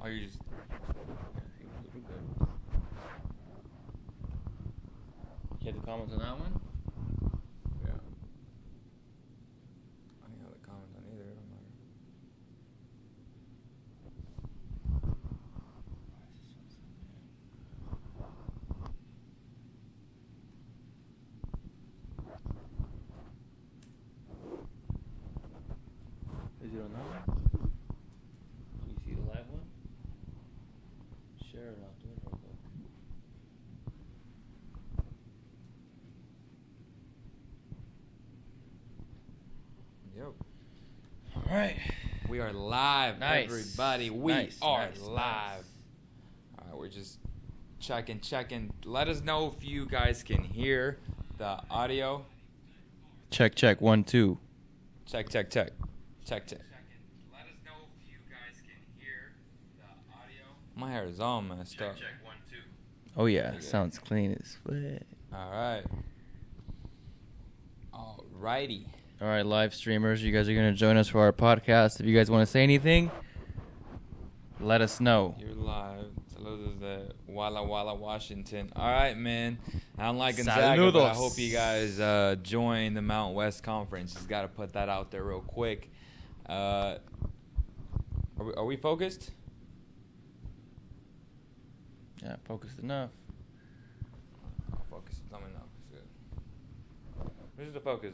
Oh, you just... You have the comments on that one? Yeah. I don't have the comments on either. Is it on that one? Do you see the live one? Share it, I'll do it real quick. Yep. All right. We are live, Nice. everybody. We Nice, are nice, live. nice. All right, we're just checking. Let us know if you guys can hear the audio. Check, 1, 2. Check. Let us know if you guys can hear the audio. My hair is all messed up. Check 1, 2. Oh yeah, sounds clean as fuck. All right. All righty. All right, live streamers, you guys are going to join us for our podcast. If you guys want to say anything, let us know. You're live. Saludos de Walla Walla, Washington. All right, man. I don't like Gonzaga, Saludos. but I hope you guys join the Mountain West Conference. Just got to put that out there real quick. Are we focused? Yeah, focused enough. I'll focus. Let me know. It's good. This is the focus.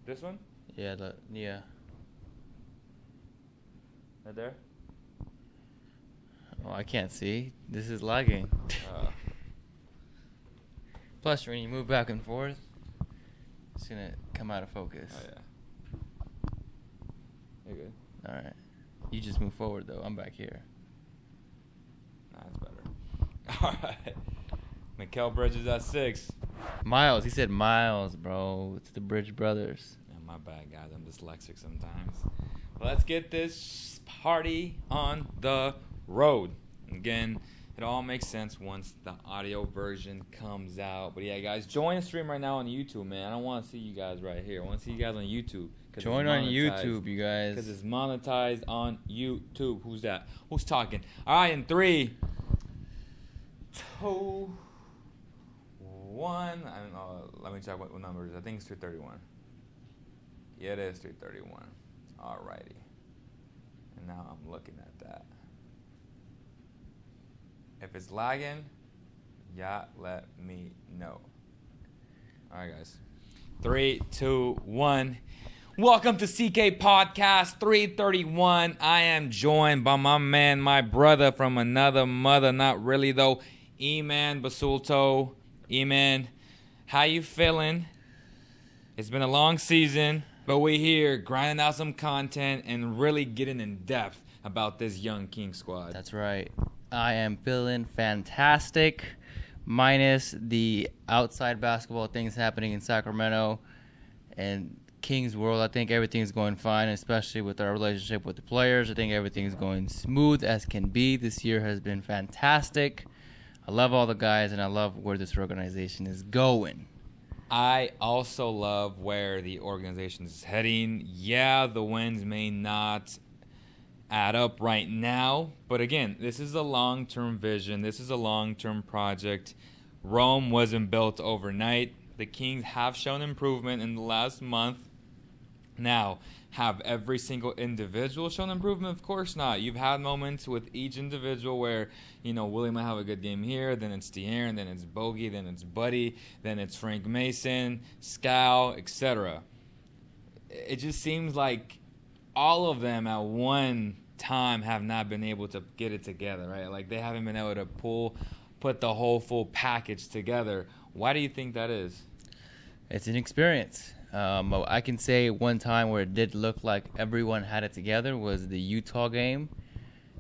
This one? Yeah, yeah. Right there? Oh, I can't see. This is lagging. Plus, when you move back and forth, it's going to come out of focus. Oh, yeah. You're good. All right. You just move forward, though. I'm back here. Nah, it's better. All right. Mikal Bridges at 6. Miles. He said Miles, bro. It's the Bridge Brothers. Yeah, my bad, guys. I'm dyslexic sometimes. Let's get this party on the road. Again, it all makes sense once the audio version comes out. But yeah, guys, join the stream right now on YouTube, man. I don't want to see you guys right here. I want to see you guys on YouTube. Join on YouTube, you guys. Because it's monetized on YouTube. Who's that? Who's talking? All right, in 3, 2, 1. I don't know. Let me check what number it is. I think it's 331. Yeah, it is 331. All righty. And now I'm looking at that. If it's lagging, yeah, let me know. All right, guys. 3, 2, 1. Welcome to CK Podcast 331. I am joined by my man, my brother from another mother. Not really, though. E-Man Basulto. E-Man, how you feeling? It's been a long season, but we're here grinding out some content and really getting in depth about this young King squad. That's right. I am feeling fantastic, minus the outside basketball things happening in Sacramento and King's World. I think everything's going fine, especially with our relationship with the players. I think everything's going smooth as can be. This year has been fantastic. I love all the guys, and I love where this organization is going. I also love where the organization is heading. Yeah, the wins may not add up right now, but again, this is a long-term vision. This is a long-term project. Rome wasn't built overnight. The Kings have shown improvement in the last month. Now, have every single individual shown improvement? Of course not. You've had moments with each individual where, Willie might have a good game here, then it's De'Aaron, then it's Bogey, then it's Buddy, then it's Frank Mason, Skal, etc. It just seems like all of them at one time have not been able to get it together, right? Like they haven't been able to put the whole full package together. Why do you think that is? It's an experience. I can say one time where it did look like everyone had it together was the Utah game.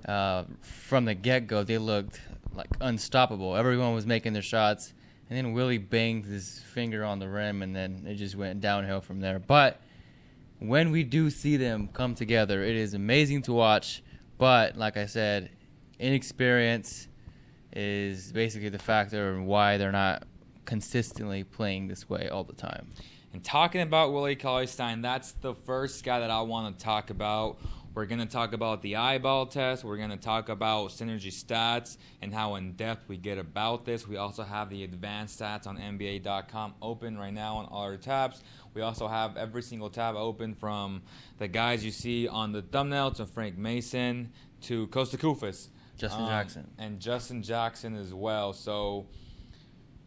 From the get-go, they looked like unstoppable. Everyone was making their shots, and then Willie banged his finger on the rim, and then it just went downhill from there. But when we do see them come together, it is amazing to watch. But like I said, inexperience is basically the factor in why they're not consistently playing this way all the time. And talking about Willie Cauley-Stein, that's the first guy that I want to talk about. We're going to talk about the eyeball test. We're going to talk about synergy stats and how in-depth we get about this. We also have the advanced stats on NBA.com open right now on all our tabs. We also have every single tab open from the guys you see on the thumbnail to Frank Mason to Costa Koufos. Justin Jackson. And Justin Jackson as well. So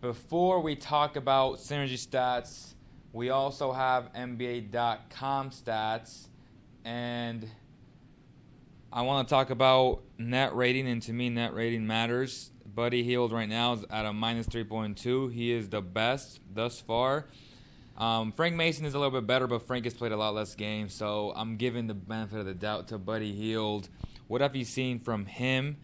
before we talk about synergy stats, we also have NBA.com stats. And I want to talk about net rating. And to me, net rating matters. Buddy Hield right now is at a minus 3.2. He is the best thus far. Frank Mason is a little bit better, but Frank has played a lot less games. So I'm giving the benefit of the doubt to Buddy Hield. What have you seen from him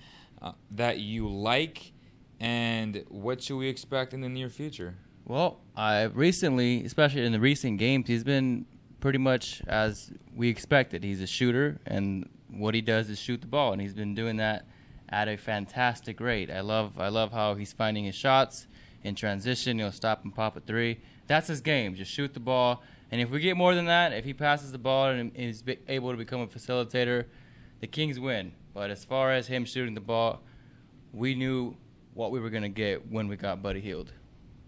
that you like, and what should we expect in the near future? Well, I recently, especially in the recent games, he's been pretty much as we expected. He's a shooter, and what he does is shoot the ball, and he's been doing that at a fantastic rate. I love how he's finding his shots in transition. He'll stop and pop a three. That's his game. Just shoot the ball. And if we get more than that, if he passes the ball and is able to become a facilitator, the Kings win. But as far as him shooting the ball, we knew what we were going to get when we got Buddy Hield.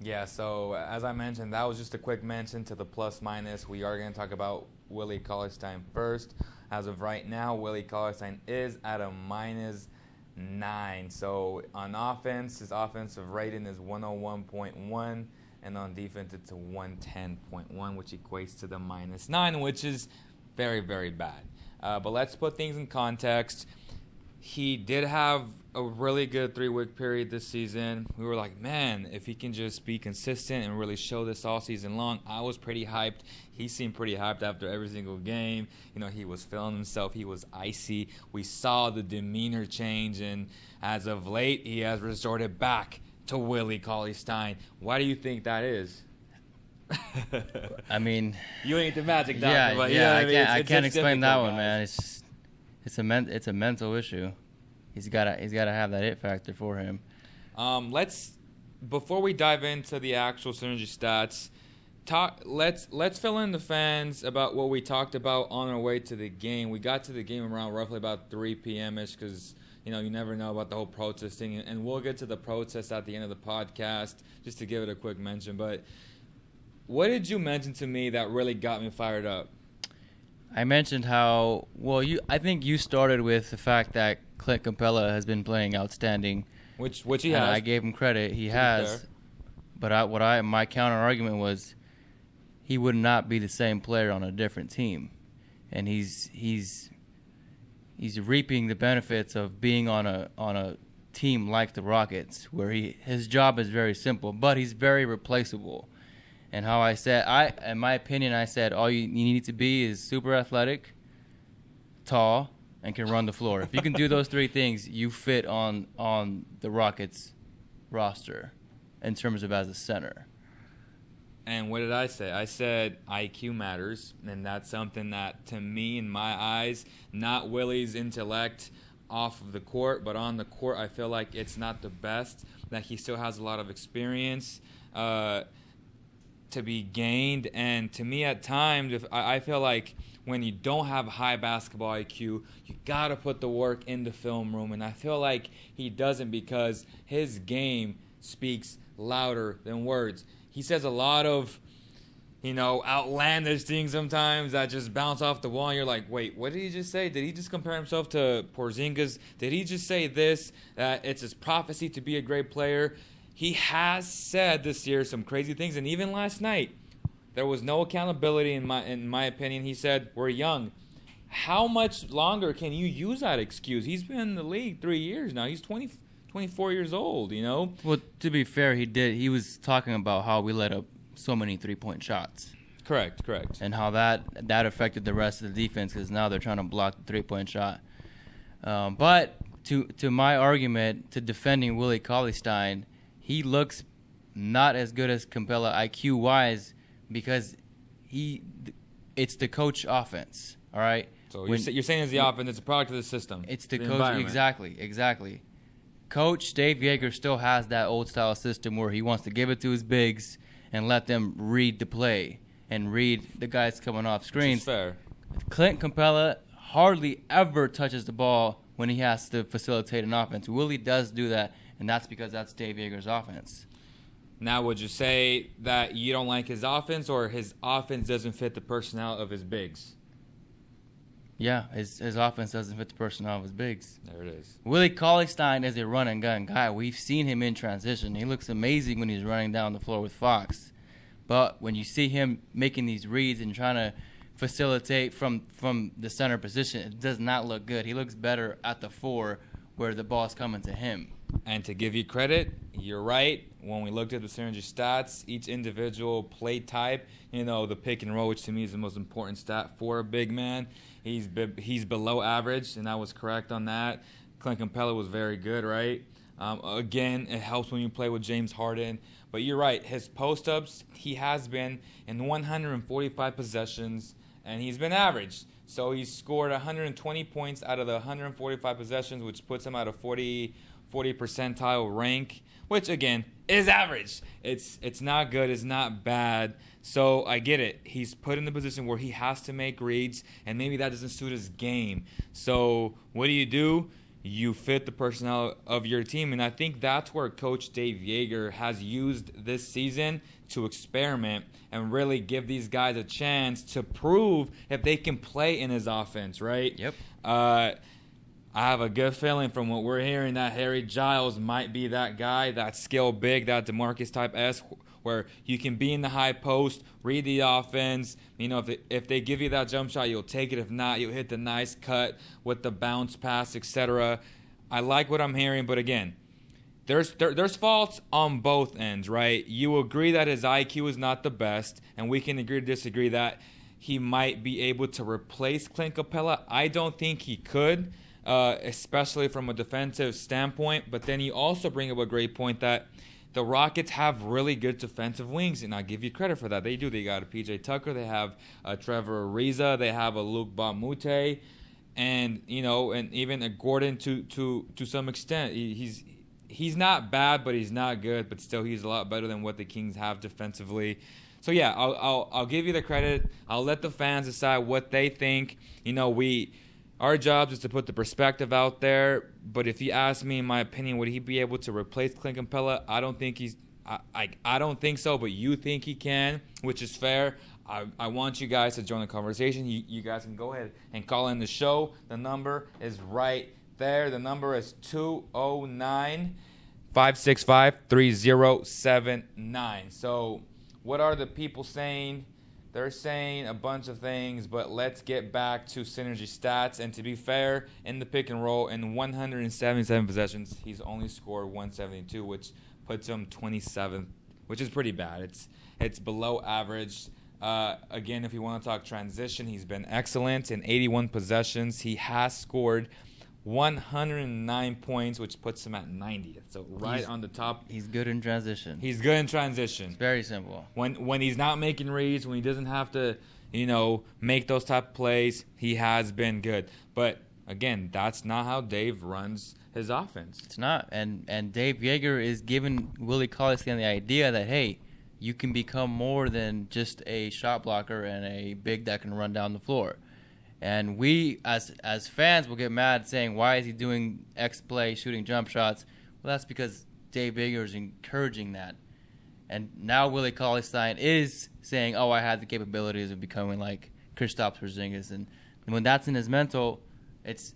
Yeah, so as I mentioned, that was just a quick mention to the plus-minus. We are going to talk about Willie Cauley-Stein first. As of right now, Willie Cauley-Stein is at a minus 9. So on offense, his offensive rating is 101.1. And on defense, it's a 110.1, which equates to the minus 9, which is very, very bad. But let's put things in context. He did have a really good 3-week period this season. We were like, man, if he can just be consistent and really show this all season long. I was pretty hyped. He seemed pretty hyped after every single game. You know, he was feeling himself. He was icy. We saw the demeanor change, and as of late, he has resorted back to Willie Cauley-Stein. Why do you think that is? I mean, you ain't the magic doctor, but you know what I mean? I can't explain that one, guys. man. It's a mental issue. He's gotta have that it factor for him. Before we dive into the actual synergy stats, let's fill in the fans about what we talked about on our way to the game. We got to the game around roughly about 3 p.m.-ish because, you know, you never know about the whole protest thing. And we'll get to the protest at the end of the podcast just to give it a quick mention. But what did you mention to me that really got me fired up? I mentioned how, I think you started with the fact that Clint Capela has been playing outstanding. Which he has. I gave him credit. He has. But my counter argument was he would not be the same player on a different team. And he's reaping the benefits of being on a team like the Rockets, where his job is very simple, but he's very replaceable. And how I said, in my opinion, I said all you need to be is super athletic, tall, and can run the floor. If you can do those three things, you fit on the Rockets roster in terms of as a center. And what did I say? I said IQ matters, and that's something that, to me, in my eyes, not Willie's intellect off of the court, but on the court, I feel like it's not the best, that he still has a lot of experience to be gained. And to me, at times, I feel like when you don't have high basketball IQ, you got to put the work in the film room, and I feel like he doesn't because his game speaks louder than words. He says a lot of, outlandish things sometimes that just bounce off the wall. And you're like, wait, what did he just say? Did he just compare himself to Porzingis? Did he just say this, that it's his prophecy to be a great player? He has said this year some crazy things, and even last night, there was no accountability in my opinion. He said, we're young. How much longer can you use that excuse? He's been in the league 3 years now. He's 24 years old, Well, to be fair, he was talking about how we let up so many three-point shots. Correct. And how that affected the rest of the defense because now they're trying to block the three-point shot. But to my argument, to defending Willie Cauley-Stein, he looks not as good as Capela IQ-wise because it's the coach offense, all right? So you're saying it's the offense, it's a product of the system. It's the coach, exactly. Coach Dave Yeager still has that old-style system where he wants to give it to his bigs and let them read the play and read the guys coming off screens. Which is fair. Clint Capela hardly ever touches the ball when he has to facilitate an offense. Willie does do that, and that's because that's Dave Yeager's offense. Now, would you say that you don't like his offense, or his offense doesn't fit the personnel of his bigs? Yeah, his offense doesn't fit the personnel of his bigs. There it is. Willie Cauley-Stein is a run-and-gun guy. We've seen him in transition. He looks amazing when he's running down the floor with Fox. But when you see him making these reads and trying to facilitate from the center position, it does not look good. He looks better at the 4 where the ball's coming to him. And to give you credit, you're right. When we looked at the synergy stats, each individual play type, the pick and roll, which to me is the most important stat for a big man, he's below average, and I was correct on that. Clint Capela was very good, right? Again, it helps when you play with James Harden. But you're right. His post-ups, he has been in 145 possessions, and he's been average. So he's scored 120 points out of the 145 possessions, which puts him at a 40 percentile rank, which, again, is average. It's not good. It's not bad. So I get it. He's put in the position where he has to make reads, and maybe that doesn't suit his game. So what do? You fit the personnel of your team, and I think that's where Coach Dave Yeager has used this season to experiment and really give these guys a chance to prove if they can play in his offense, right? Yep. I have a good feeling from what we're hearing that Harry Giles might be that guy, that skill big, that DeMarcus type S, where you can be in the high post, read the offense. If they give you that jump shot, you'll take it. If not, you'll hit the nice cut with the bounce pass, etc. I like what I'm hearing, but again, there's faults on both ends, right? You agree that his IQ is not the best, and we can agree to disagree that he might be able to replace Clint Capela. I don't think he could, especially from a defensive standpoint. But then you also bring up a great point that the Rockets have really good defensive wings, and I give you credit for that. They do. They got a PJ Tucker. They have a Trevor Ariza. They have a Luke Bamute, and and even a Gordon to some extent. He's not bad, but he's not good. But still, he's a lot better than what the Kings have defensively. So yeah, I'll give you the credit. I'll let the fans decide what they think. Our job is to put the perspective out there, but if you ask me, in my opinion, would he be able to replace Clint Capela? I don't think I don't think so, but you think he can, which is fair. I want you guys to join the conversation. You guys can go ahead and call in the show. The number is right there. The number is 209-565-3079. So what are the people saying? They're saying a bunch of things, but let's get back to synergy stats. And to be fair, in the pick and roll, in 177 possessions, he's only scored 172, which puts him 27th, which is pretty bad. It's below average. Again, if you want to talk transition, he's been excellent. In 81 possessions, he has scored 109 points, which puts him at 90th. So on the top. He's good in transition. He's good in transition. It's very simple. When he's not making reads, when he doesn't have to, make those type of plays, he has been good. But again, that's not how Dave runs his offense. It's not. And Dave Yeager is giving Willie Cauley-Stein the idea that, hey, you can become more than just a shot blocker and a big that can run down the floor. And we, as fans, will get mad saying, why is he doing X play, shooting jump shots? Well, that's because Dave Yeager is encouraging that. And now Willie Cauley-Stein is saying, oh, I have the capabilities of becoming like Kristaps Porzingis. And when that's in his mental, it's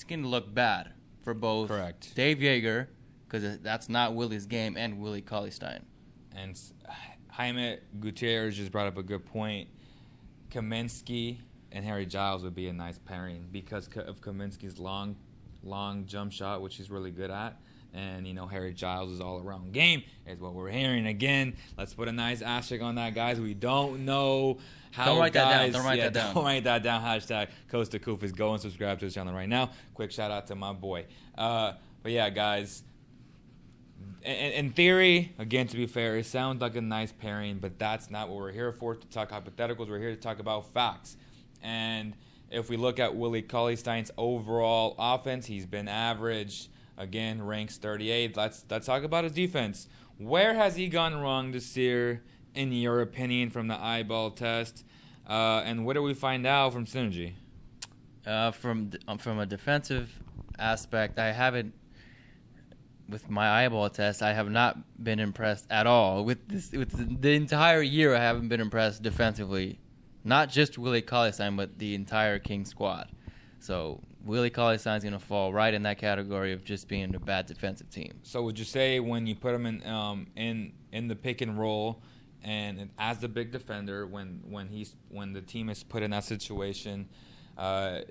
going to look bad for both Correct. Dave Yeager, because that's not Willie's game, and Willie Cauley-Stein. And Jaime Gutierrez just brought up a good point. Kaminsky and Harry Giles would be a nice pairing because of Kaminsky's long jump shot, which he's really good at. And, Harry Giles' all-around game is what we're hearing. Again, let's put a nice asterisk on that, guys. We don't know how Don't write guys... that down. Don't write that down. Don't write that down. Hashtag Costa Koufos. Go and subscribe to the channel right now. Quick shout-out to my boy. But, yeah, guys... In theory, again, to be fair, it sounds like a nice pairing, but that's not what we're here for, to talk hypotheticals. We're here to talk about facts. And if we look at Willie Cauley-Stein's overall offense, he's been average. Again, ranks 38. Let's talk about his defense. Where has he gone wrong this year, in your opinion, from the eyeball test? And what do we find out from Synergy? From a defensive aspect, I haven't. With my eyeball test, I have not been impressed at all. With the entire year, I haven't been impressed defensively. Not just Willie Cauley-Stein, but the entire Kings squad. So Willie Cauley-Stein's going to fall right in that category of just being a bad defensive team. So would you say when you put him in the pick and roll, and as the big defender, when the team is put in that situation,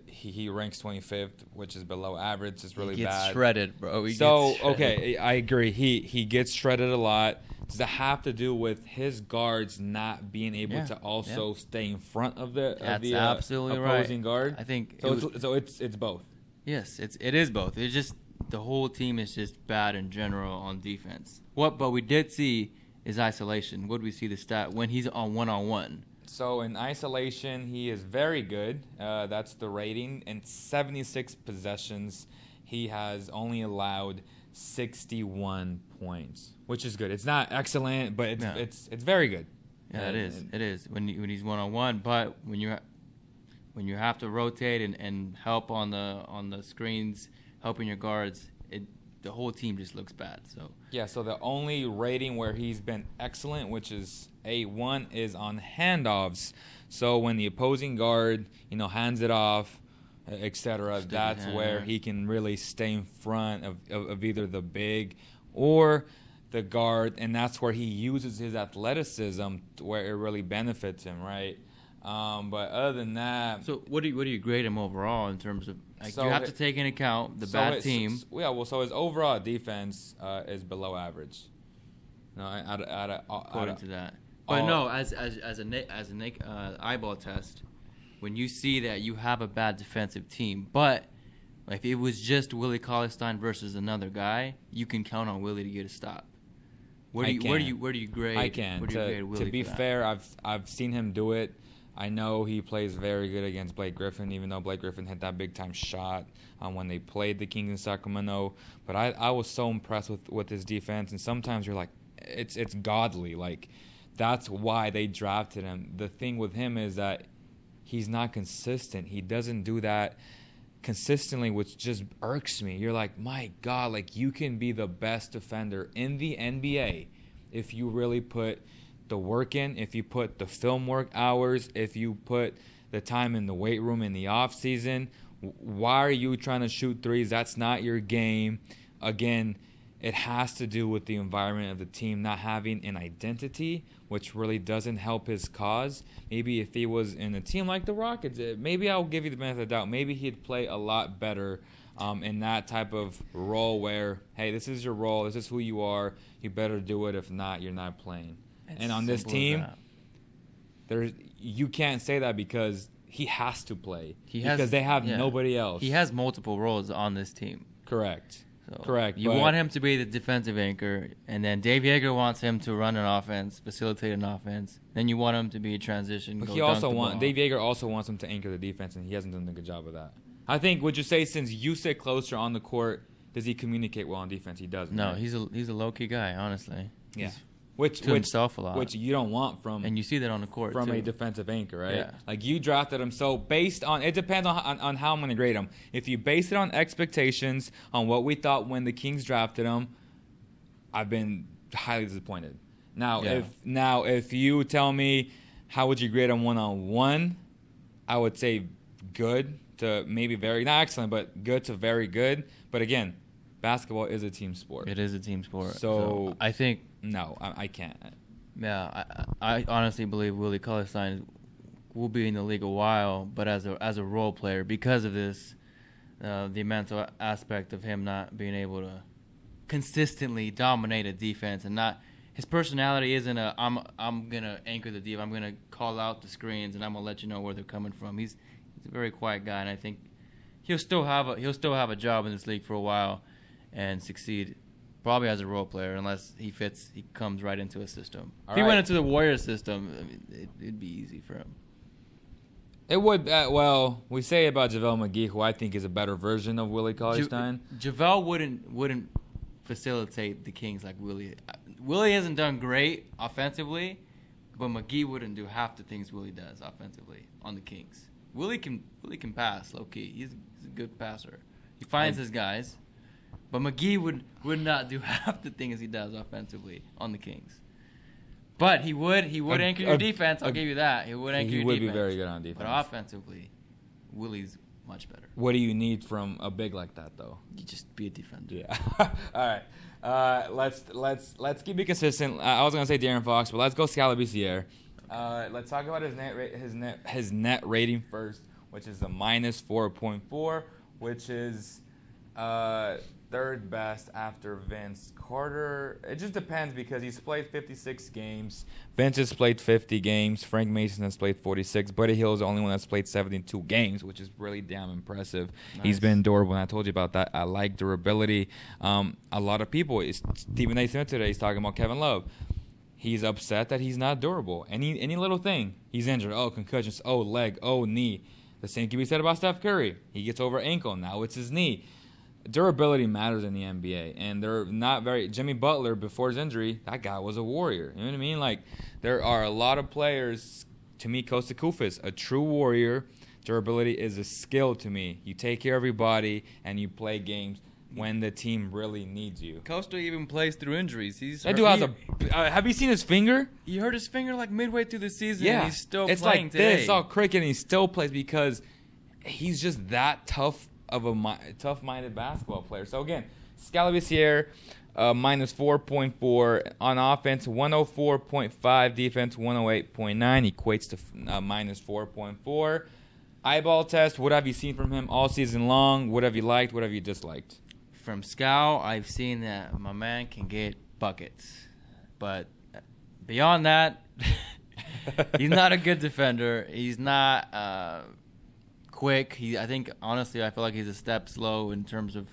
he ranks 25th, which is below average. It's really bad. He gets shredded, bro. Okay, I agree. He gets shredded a lot. Does it have to do with his guards not being able to also stay in front of the absolutely opposing right. guard? I think it's both. Yes, it is both. It's just the whole team is just bad in general on defense. But we did see is isolation. What did we see the stat when he's on one-on-one? So in isolation, he is very good. That's the rating. In 76 possessions, he has only allowed 61 points, which is good. It's not excellent, but it's very good. Yeah, it is when he's one-on-one. But when you have to rotate and help on the screens, helping your guards, the whole team just looks bad. So the only rating where he's been excellent, which is A1, is on handoffs. So when the opposing guard, hands it off, etc., that's where he can really stay in front of either the big or the guard, and that's where he uses his athleticism where it really benefits him, right? But other than that, so what do you grade him overall in terms of you have to take into account the bad team? So his overall defense is below average. According to that. But no, as an eyeball test, when you see that you have a bad defensive team, but if it was just Willie Cauley-Stein versus another guy, you can count on Willie to get a stop. Where do you grade? I can. To be fair, I've seen him do it. I know he plays very good against Blake Griffin, even though Blake Griffin hit that big-time shot when they played the Kings in Sacramento. But I was so impressed with his defense, and sometimes you're like, it's godly. Like, that's why they drafted him. The thing with him is that he's not consistent. He doesn't do that consistently, which just irks me. You're like, my God, like, you can be the best defender in the NBA if you really put the work in, if you put the film work hours, if you put the time in the weight room in the off season. Why are you trying to shoot threes? That's not your game. Again, it has to do with the environment of the team not having an identity, which really doesn't help his cause. Maybe if he was in a team like the Rockets, maybe I'll give you the benefit of the doubt. Maybe he'd play a lot better in that type of role where, hey, this is your role, this is who you are, you better do it. If not, you're not playing. And on this team, you can't say that because he has to play because they have nobody else. He has multiple roles on this team. Correct. So Correct. You want him to be the defensive anchor, and then Dave Yeager wants him to run an offense, facilitate an offense. Then you want him to be a transition. But Dave Yeager also wants him to anchor the defense, and he hasn't done a good job of that. I think, would you say, since you sit closer on the court, does he communicate well on defense? He doesn't. No, right? he's a low key guy, honestly. Yeah. Which himself a lot. Which you don't want from, and you see that on the court from too. A defensive anchor, right? Yeah. Like, you drafted him, so based on, it depends on how I'm going to grade him. If you base it on expectations, on what we thought when the Kings drafted him, I've been highly disappointed. Now, if you tell me how would you grade him 1-on-1, I would say good to maybe very, not excellent, but good to very good. But again, basketball is a team sport. It is a team sport. So I think. No, I can't. Yeah, I honestly believe Willie Cauley-Stein will be in the league a while, but as a role player, because of this, the mental aspect of him not being able to consistently dominate a defense, and not his personality isn't I'm gonna anchor the deep, I'm gonna call out the screens, and I'm gonna let you know where they're coming from. He's a very quiet guy, and I think he'll still have a job in this league for a while and succeed. Probably as a role player, unless he comes right into a system. If he went into the Warriors system, I mean, it'd be easy for him. It would. Well, we say about JaVale McGee, who I think is a better version of Willie Cauley-Stein. JaVale wouldn't facilitate the Kings like Willie. Willie hasn't done great offensively, but McGee wouldn't do half the things Willie does offensively on the Kings. Willie can pass low key. He's a good passer. He finds his guys, but McGee would not do half the things he does offensively on the Kings. But he would anchor your defense. I'll give you that. He would anchor your defense. He would be very good on defense. But offensively, Willie's much better. What do you need from a big like that, though? You just be a defender. Yeah. All right. Let's keep it consistent. I was gonna say De'Aaron Fox, but let's go Skal Labissiere. Let's talk about his net rating first, which is a -4.4, which is third best after Vince Carter. It just depends because he's played 56 games. Vince has played 50 games. Frank Mason has played 46. Buddy Hield is the only one that's played 72 games, which is really damn impressive. Nice. He's been durable, and I told you about that. I like durability. A lot of people, Stephen A. Smith today, he's talking about Kevin Love. He's upset that he's not durable. Any little thing, he's injured. Oh, concussions. Oh, leg. Oh, knee. The same can be said about Steph Curry. He gets over ankle. Now it's his knee. Durability matters in the NBA, and they're not very. Jimmy Butler, before his injury, that guy was a warrior. You know what I mean? Like, there are a lot of players. To me, Costa Koufos, a true warrior. Durability is a skill to me. You take care of your body, and you play games when the team really needs you. Costa even plays through injuries. That dude has have you seen his finger? You hurt his finger like midway through the season, yeah, and he's still it's playing like today. It's all cricket, and he still plays because he's just that tough of a tough-minded basketball player. So again, Skal Labissiere, -4.4 on offense, 104.5 defense, 108.9 equates to -4.4. Eyeball test. What have you seen from him all season long? What have you liked? What have you disliked? From Skal, I've seen that my man can get buckets, but beyond that, he's not a good defender. He's not quick. I think honestly, I feel like he's a step slow in terms of,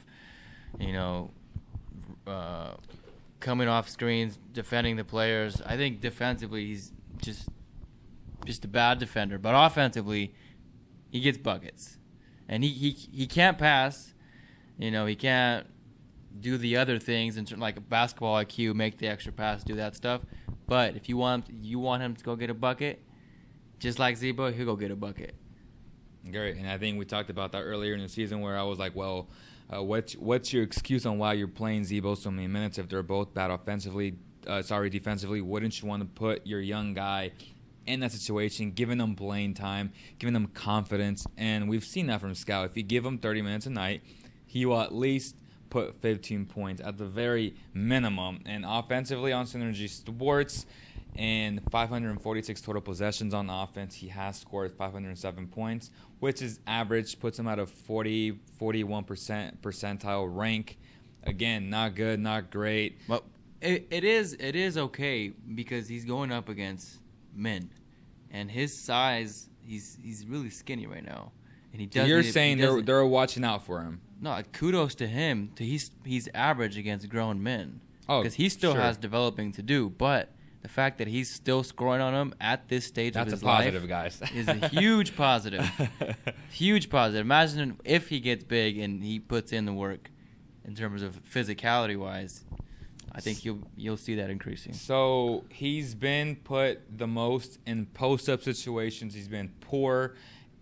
coming off screens, defending the players. I think defensively, he's just a bad defender. But offensively, he gets buckets, and he can't pass. He can't do the other things like basketball IQ, make the extra pass, do that stuff. But if you want him to go get a bucket, just like Zebo, he'll go get a bucket. Great, and I think we talked about that earlier in the season where I was like, well, what's your excuse on why you're playing Zebo so many minutes if they're both bad defensively? Wouldn't you want to put your young guy in that situation, giving them playing time, giving them confidence? And we've seen that from Skal. If you give him 30 minutes a night, he will at least put 15 points at the very minimum. And offensively on Synergy Sports, and 546 total possessions on offense, he has scored 507 points, which is average, puts him at a 41% percentile rank. Again, not good, not great. But it is okay because he's going up against men, and his size, he's really skinny right now, and he does. So you're saying they're watching out for him? No, kudos to him. He's average against grown men. Oh, because he still has developing to do, but the fact that he's still scoring on him at this stage of his life is a huge positive. Huge positive. Imagine if he gets big and he puts in the work in terms of physicality-wise. I think you'll see that increasing. So he's been put the most in post-up situations. He's been poor.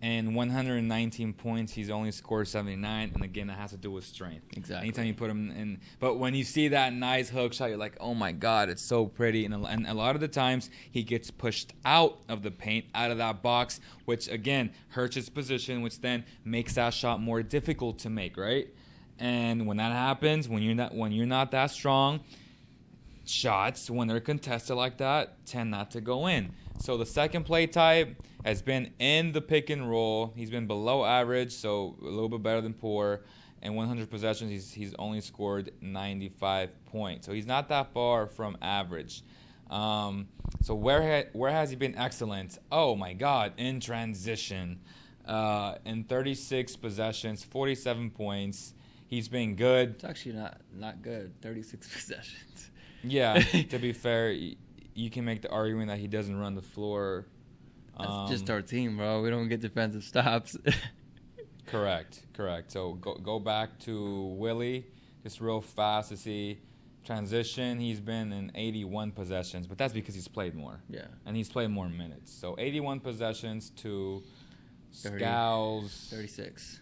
And 119 points, he's only scored 79. And again, that has to do with strength. Exactly. Anytime you put him in. But when you see that nice hook shot, you're like, oh my God, it's so pretty. And a lot of the times, he gets pushed out of the paint, out of that box, which again hurts his position, which then makes that shot more difficult to make, right? And when that happens, when you're not that strong, shots, when they're contested like that, tend not to go in. So the second play type has been in the pick and roll. He's been below average, so a little bit better than poor. In 100 possessions, he's only scored 95 points. So he's not that far from average. So where has he been excellent? Oh, my God, in transition. In 36 possessions, 47 points. He's been good. It's actually not good, 36 possessions. Yeah, to be fair, you can make the argument that he doesn't run the floor. That's just our team, bro. We don't get defensive stops. Correct. So go back to Willie, just real fast to see transition. He's been in 81 possessions, but that's because he's played more. Yeah. And he's played more minutes. So 81 possessions to Skal's 36.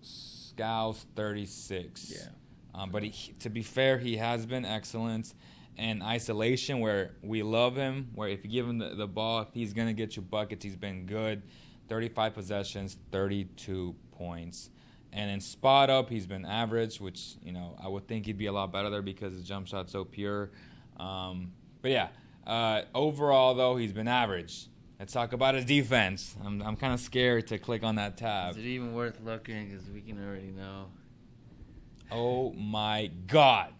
Skal's 36. Yeah. But to be fair, he has been excellent. And isolation, where we love him, where if you give him the ball, he's going to get you buckets. He's been good. 35 possessions, 32 points. And in spot up, he's been average, which, I would think he'd be a lot better there because his jump shot's so pure. But yeah, overall, though, he's been average. Let's talk about his defense. I'm kind of scared to click on that tab. Is it even worth looking? Because we can already know. Oh, my God.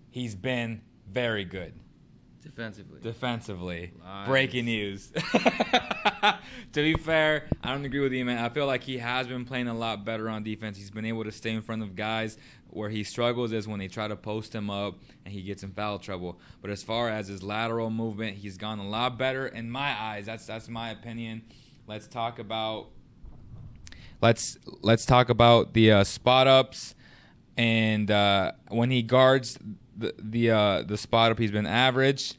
He's been very good. Defensively. Lies. Breaking news. To be fair, I don't agree with you, man. I feel like he has been playing a lot better on defense. He's been able to stay in front of guys. Where he struggles is when they try to post him up and he gets in foul trouble. But as far as his lateral movement, he's gone a lot better in my eyes. That's my opinion. Let's talk about the spot ups, and when he guards the spot up, he's been average.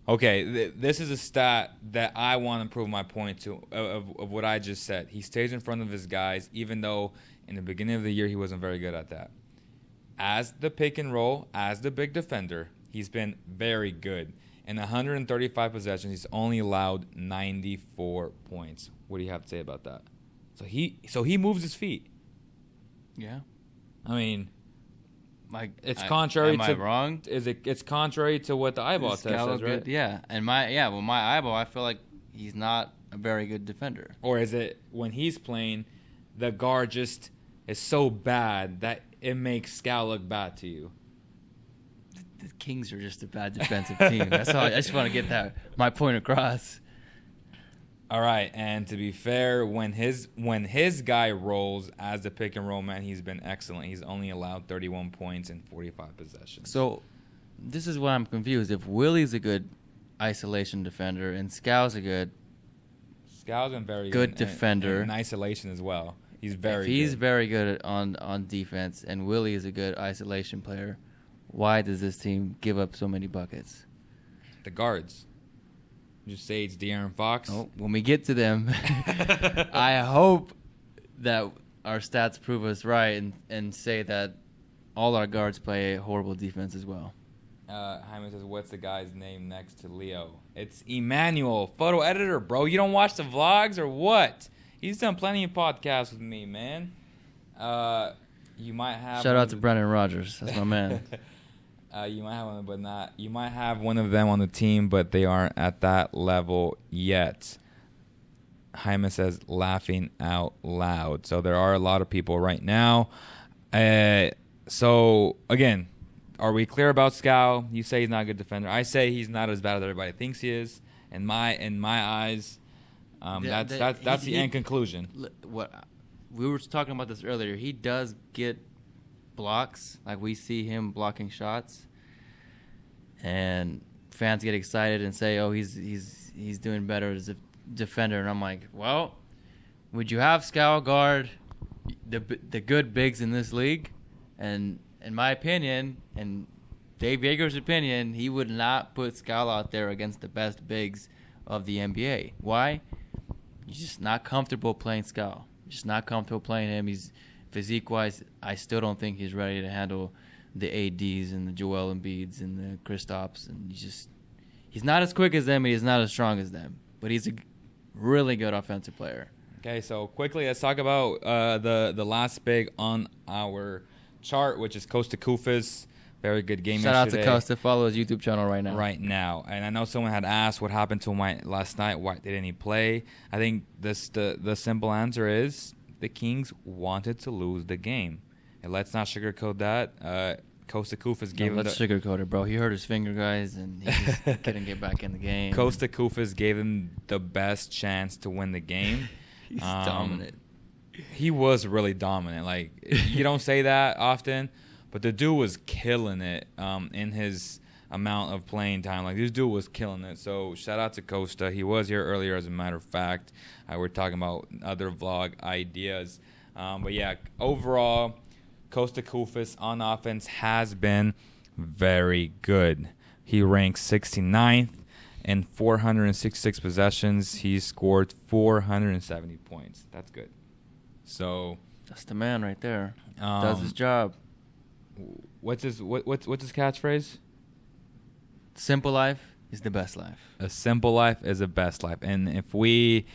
Okay, this is a stat that I want to prove my point to of what I just said. He stays in front of his guys, even though in the beginning of the year he wasn't very good at that. As the pick and roll, as the big defender, he's been very good. In 135 possessions, he's only allowed 94 points. What do you have to say about that? So he moves his feet. Yeah. I mean, it's contrary. Am I wrong? It's contrary to what the eyeball test says, right? Yeah, and my eyeball, I feel like he's not a very good defender. Or is it when he's playing, the guard just is so bad that it makes Skal look bad to you? The Kings are just a bad defensive team. That's all. I just want to get my point across. All right, and to be fair, when his guy rolls as the pick and roll man, he's been excellent. He's only allowed 31 points in 45 possessions. So, this is why I'm confused. If Willie's a good isolation defender and Skal's been very good defender in isolation as well. He's very good on defense, and Willie is a good isolation player. Why does this team give up so many buckets? The guards. Just say it's De'Aaron Fox. Oh, when we get to them, I hope that our stats prove us right and say that all our guards play a horrible defense as well. Hyman says, what's the guy's name next to Leo? It's Emmanuel, photo editor, bro. You don't watch the vlogs or what? He's done plenty of podcasts with me, man. You might have... Shout out to Brendan Rodgers. That's my man. You might have one, but not. You might have one of them on the team, but they aren't at that level yet. Jaime says, laughing out loud. So there are a lot of people right now. So again, are we clear about Skal? You say he's not a good defender. I say he's not as bad as everybody thinks he is. In my eyes, that's the end conclusion. What we were talking about this earlier. He does get blocks, like we see him blocking shots, and fans get excited and say, "Oh, he's doing better as a defender." And I'm like, "Well, would you have Skal guard the good bigs in this league?" And in my opinion, and Dave Yeager's opinion, he would not put Skal out there against the best bigs of the NBA. Why? He's just not comfortable playing Skal. Just not comfortable playing him. He's physique-wise, I still don't think he's ready to handle the ADs and the Joel Embiids and the Kristaps. And he's not as quick as them, and he's not as strong as them. But he's a really good offensive player. Okay, so quickly, let's talk about the last big on our chart, which is Costa Koufos. Very good game Shout yesterday. out to Costa. Follow his YouTube channel right now. Right now. And I know someone had asked what happened to him last night. Why didn't he play? I think the simple answer is the Kings wanted to lose the game. And let's not sugarcoat that. Costa Koufos gave him let's sugarcoat it, bro. He hurt his finger, guys, and he just couldn't get back in the game. Costa Koufos gave him the best chance to win the game. He's dominant. He was really dominant. Like, you don't say that often, but the dude was killing it in his amount of playing time. Like, this dude was killing it. So shout out to Costa. He was here earlier, as a matter of fact. We're talking about other vlog ideas. But yeah, overall, Costa Koufos on offense has been very good. He ranks 69th In 466 possessions, he scored 470 points. That's good. So that's the man right there. Does his job. What's his catchphrase? Simple life is the best life. A simple life is the best life. And if we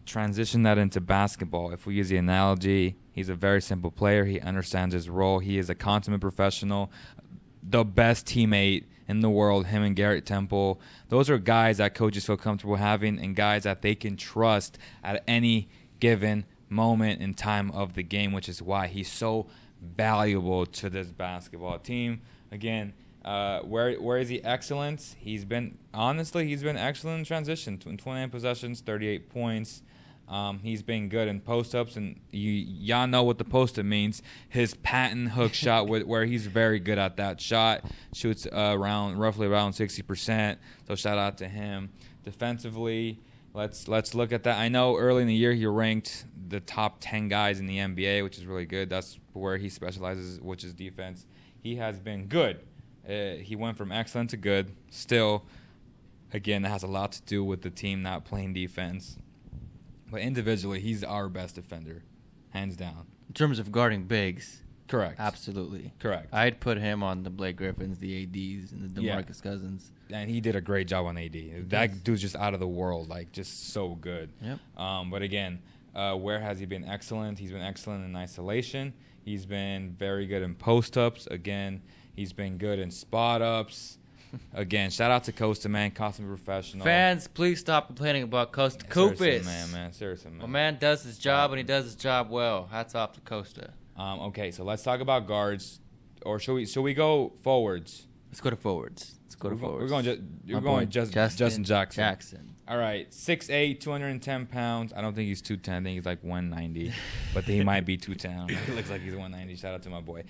transition that into basketball, if we use the analogy, he's a very simple player. He understands his role. He is a consummate professional, the best teammate in the world, him and Garrett Temple. Those are guys that coaches feel comfortable having and guys that they can trust at any given moment in time of the game, which is why he's so valuable to this basketball team. Again, where is he excellent? He's been excellent in transition. 29 possessions, 38 points. He's been good in post-ups, and y'all know what the post-up means. His patent hook shot, where he's very good at that shot, shoots roughly around 60%. So shout out to him. Defensively, let's look at that. I know early in the year he ranked the top 10 guys in the NBA, which is really good. That's where he specializes, which is defense. He has been good. He went from excellent to good. Still, again, that has a lot to do with the team not playing defense. But individually, he's our best defender, hands down. In terms of guarding bigs. Correct. Absolutely. Correct. I'd put him on the Blake Griffins, the ADs, and the DeMarcus Cousins. And he did a great job on AD. That dude's just out of the world, like just so good. Yep. But again, where has he been excellent? He's been excellent in isolation. He's been very good in post-ups. Again, he's been good in spot-ups. Again, shout out to Costa, man. Costa professional. Fans, please stop complaining about Costa Koufos. Seriously, man. My man does his job, and he does his job well. Hats off to Costa. Okay, so let's talk about guards. Or should we go forwards? Let's go to forwards. We're going Justin Jackson. All right, 6'8", 210 pounds. I don't think he's 210. I think he's like 190. But he might be 210. He looks like he's 190. Shout out to my boy.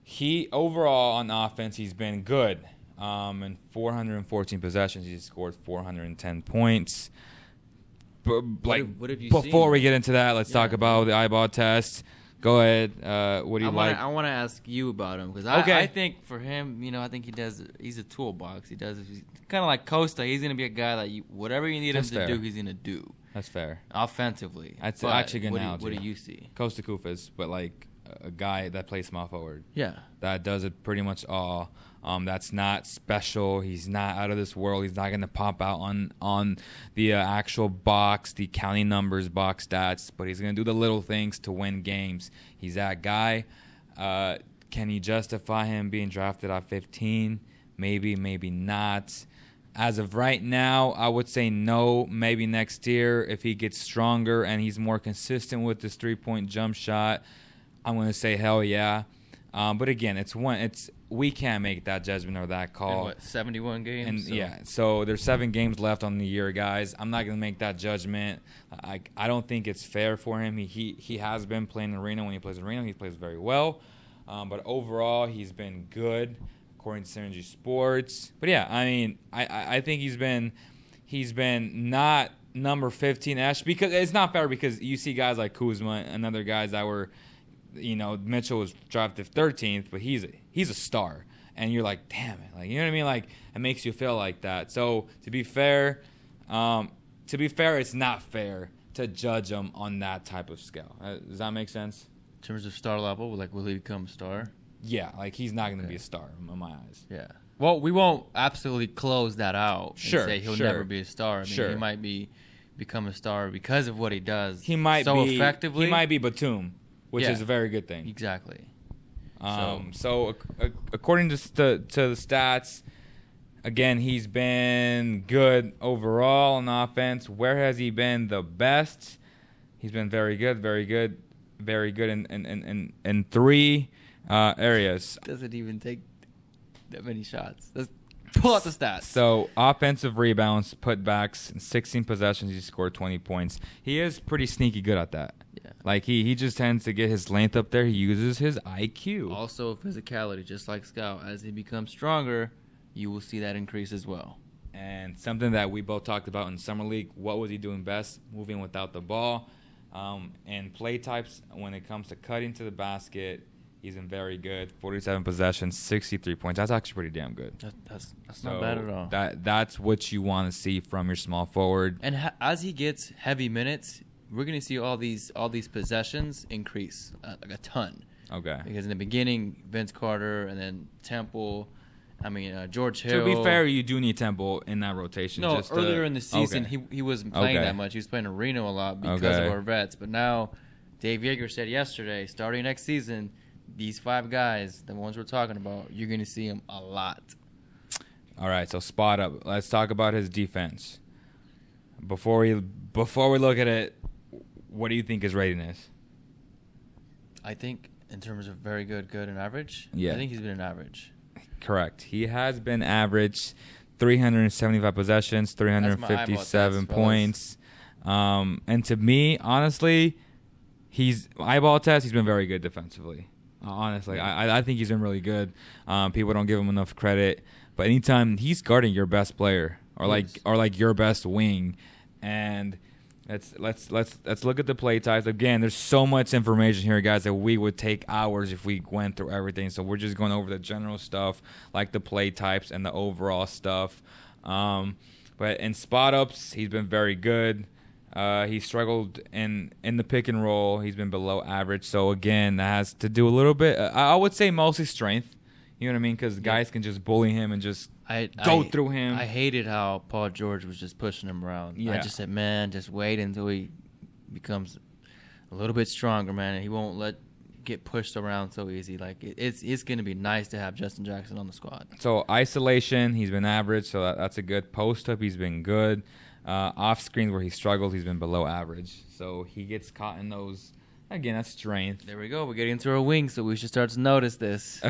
He overall on offense, he's been good. In 414 possessions, he's scored 410 points. What have you before seen? We get into that, let's talk about the eyeball test. Go ahead. What do you like? I want to ask you about him because I think for him, I think he's a toolbox. He's kind of like Costa. He's going to be a guy that whatever you need him to do, he's going to do. That's fair. Offensively. That's actually a good analogy. What do you see? Costa Koufos, but like a guy that plays small forward. Yeah. That does it pretty much all. That's not special. He's not out of this world. He's not going to pop out on the actual box, the counting numbers box stats, but he's going to do the little things to win games. He's that guy. Can you justify him being drafted at 15? Maybe, maybe not. As of right now, I would say no. Maybe next year if he gets stronger and he's more consistent with this three-point jump shot, I'm going to say hell yeah. But again, we can't make that judgment or that call. In 71 games? So there's 7 games left on the year, guys. I'm not going to make that judgment. I don't think it's fair for him. He has been playing arena. When he plays arena, he plays very well. But overall, he's been good, according to Synergy Sports. But yeah, I mean, I think he's been not number 15-ish, because it's not fair, because you see guys like Kuzma and other guys that were, Mitchell was drafted 13th, but he's a star, and you're like, damn it, like, you know what I mean? Like, it makes you feel like that. So to be fair, it's not fair to judge him on that type of scale. Does that make sense? In terms of star level, like, will he become a star? Yeah, like, he's not going to be a star in my eyes. Yeah. Well, we won't absolutely close that out. Sure. And say he'll never be a star. I mean, he might become a star because of what he does. Effectively. He might be Batum, which is a very good thing. Exactly. So according to the stats, again, he's been good overall on offense. Where has he been the best? He's been very good in 3 areas. Doesn't even take that many shots. Let's pull out the stats. So offensive rebounds, putbacks, in 16 possessions, he scored 20 points. He is pretty sneaky good at that. Yeah. Like, he just tends to get his length up there. He uses his IQ. Also physicality, just like Skal. As he becomes stronger, you will see that increase as well. And something that we both talked about in Summer League, what was he doing best? Moving without the ball. And play types, when it comes to cutting to the basket, He's been very good. 47 possessions, 63 points. That's actually pretty damn good. That's not bad at all. That's what you want to see from your small forward. And as he gets heavy minutes, we're going to see all these possessions increase like a ton. Okay. Because in the beginning, Vince Carter and then Temple, George Hill. To be fair, you do need Temple in that rotation. No, earlier in the season, okay. he wasn't playing that much. He was playing in Reno a lot because of our vets. But now, Dave Yeager said yesterday, starting next season, these 5 guys, the ones we're talking about, you're going to see them a lot. All right, so spot up. Let's talk about his defense. Before we look at it, what do you think his rating is? I think in terms of very good, good, and average, yeah. I think he's been an average. Correct. He has been average 375 possessions, 357 points. And to me, honestly, he's been very good defensively. Honestly, I think he's been really good. People don't give him enough credit. But anytime he's guarding your best player or like your best wing, and let's look at the play types. Again, there's so much information here, guys, that we would take hours if we went through everything. So we're just going over the general stuff, like the play types and the overall stuff. But in spot ups, he's been very good. He struggled in the pick and roll. He's been below average. So again, that has to do a little bit. I would say mostly strength. You know what I mean? Because guys can just bully him and just go through him. I hated how Paul George was just pushing him around. Yeah. I just said, man, just wait until he becomes a little bit stronger, man, and he won't get pushed around so easy. Like it's going to be nice to have Justin Jackson on the squad. So isolation, he's been average. So that's a good post up. He's been good. Off screens where he struggled, he's been below average. So he gets caught in those. Again, that's strength. There we go. We're getting into our wings, so we should start to notice this.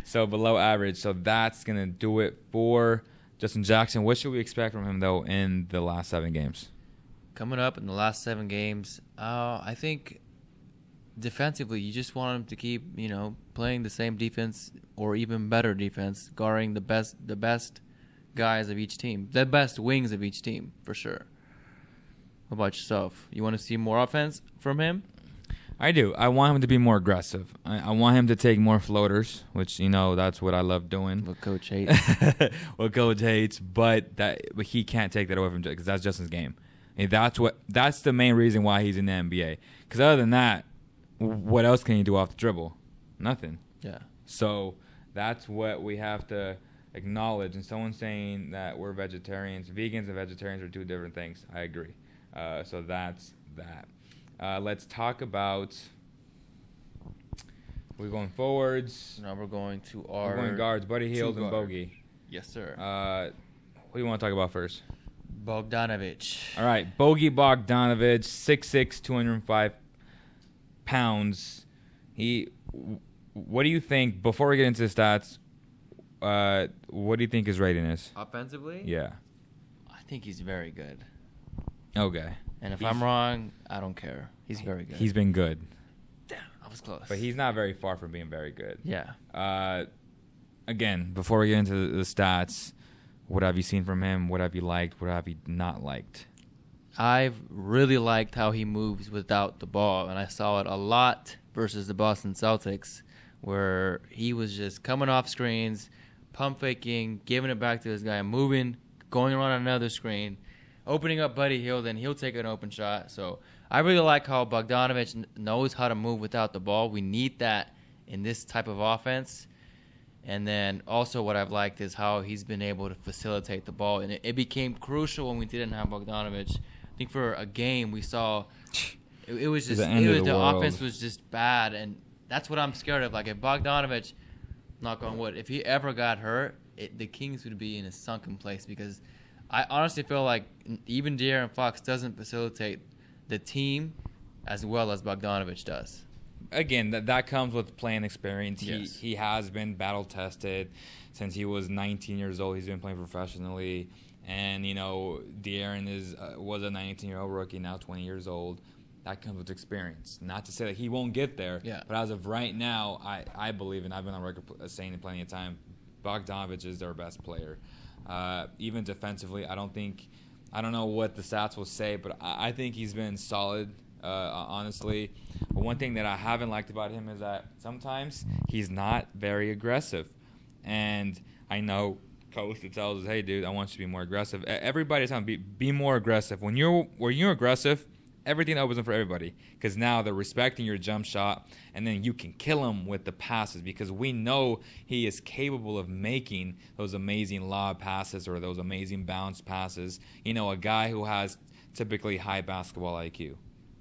So below average. So that's going to do it for Justin Jackson. What should we expect from him, though, in the last 7 games? Coming up in the last 7 games, I think defensively, you just want him to keep, playing the same defense or even better defense, guarding the best guys of each team, the best wings of each team, for sure. What about yourself? You want to see more offense from him? I do. I want him to be more aggressive. I want him to take more floaters, which, that's what I love doing. What Coach hates. But he can't take that away from him because that's Justin's game. And that's the main reason why he's in the NBA. Because other than that, what else can he do off the dribble? Nothing. Yeah. So that's what we have to acknowledge. And someone saying that we're vegetarians, vegans and vegetarians are 2 different things. I agree. So that's that. Let's talk about. We're going forwards. Now we're going to we're going guards. Buddy Hield and Bogey. Yes, sir. What do you want to talk about first? Bogdanovic. All right, Bogey Bogdanovic, 6'6", 205 pounds. What do you think? Before we get into the stats, what do you think his rating is? Offensively? Yeah. I think he's very good. Okay. And if I'm wrong, I don't care. He's very good. He's been good. Damn, I was close. But he's not very far from being very good. Yeah. Again, before we get into the stats, what have you seen from him? What have you liked? What have you not liked? I've really liked how he moves without the ball, and I saw it a lot versus the Boston Celtics, where he was just coming off screens, pump faking, giving it back to this guy, moving, going around another screen, opening up Buddy Hield, and he'll take an open shot. So I really like how Bogdanovic knows how to move without the ball. We need that in this type of offense. And then also what I've liked is how he's been able to facilitate the ball. And it became crucial when we didn't have Bogdanovic. I think for a game we saw it was just the offense was just bad. And that's what I'm scared of. Like if Bogdanovic, knock on wood, if he ever got hurt, the Kings would be in a sunken place because I honestly feel like even De'Aaron Fox doesn't facilitate the team as well as Bogdanovic does. Again, that comes with playing experience. Yes. He has been battle-tested since he was 19 years old. He's been playing professionally. And, De'Aaron was a 19-year-old rookie, now 20 years old. That comes with experience. Not to say that he won't get there, but as of right now, I believe, and I've been on record saying it plenty of time, Bogdanovic is their best player. Even defensively, I don't know what the stats will say, but I think he's been solid honestly. But one thing that I haven't liked about him is that sometimes he's not very aggressive. And I know Costa tells us, hey, dude, I want you to be more aggressive. Everybody's telling me, be more aggressive. When you're aggressive, everything opens up for everybody, because now they're respecting your jump shot, and then you can kill him with the passes, because we know he is capable of making those amazing lob passes or those amazing bounce passes. You know, a guy who has typically high basketball IQ.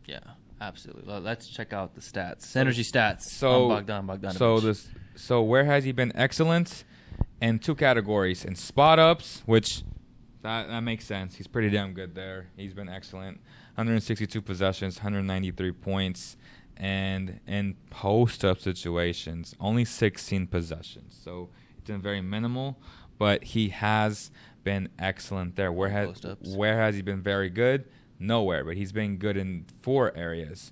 Yeah, absolutely. Let's check out the stats. Energy stats on Bogdan Bogdanovic. So where has he been excellent? In 2 categories. In spot-ups, which that makes sense. He's pretty damn good there. He's been excellent. 162 possessions, 193 points. And in post-up situations, only 16 possessions. So it's been very minimal, but he has been excellent there. Where has he been very good? Nowhere, but he's been good in 4 areas.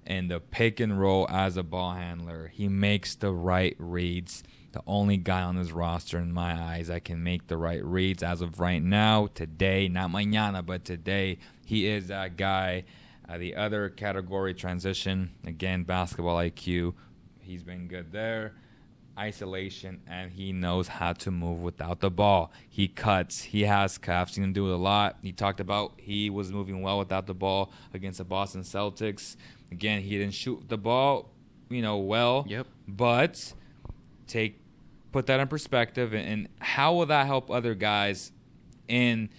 In the pick and roll as a ball handler, he makes the right reads. The only guy on his roster, in my eyes, that can make the right reads as of right now, today, not mañana, but today, he is that guy. The other category, transition, again, basketball IQ, he's been good there. Isolation, and he knows how to move without the ball. He cuts. He has cuts. I've seen him do it a lot. He talked about he was moving well without the ball against the Boston Celtics. Again, he didn't shoot the ball, well. Yep. But put that in perspective, and how will that help other guys in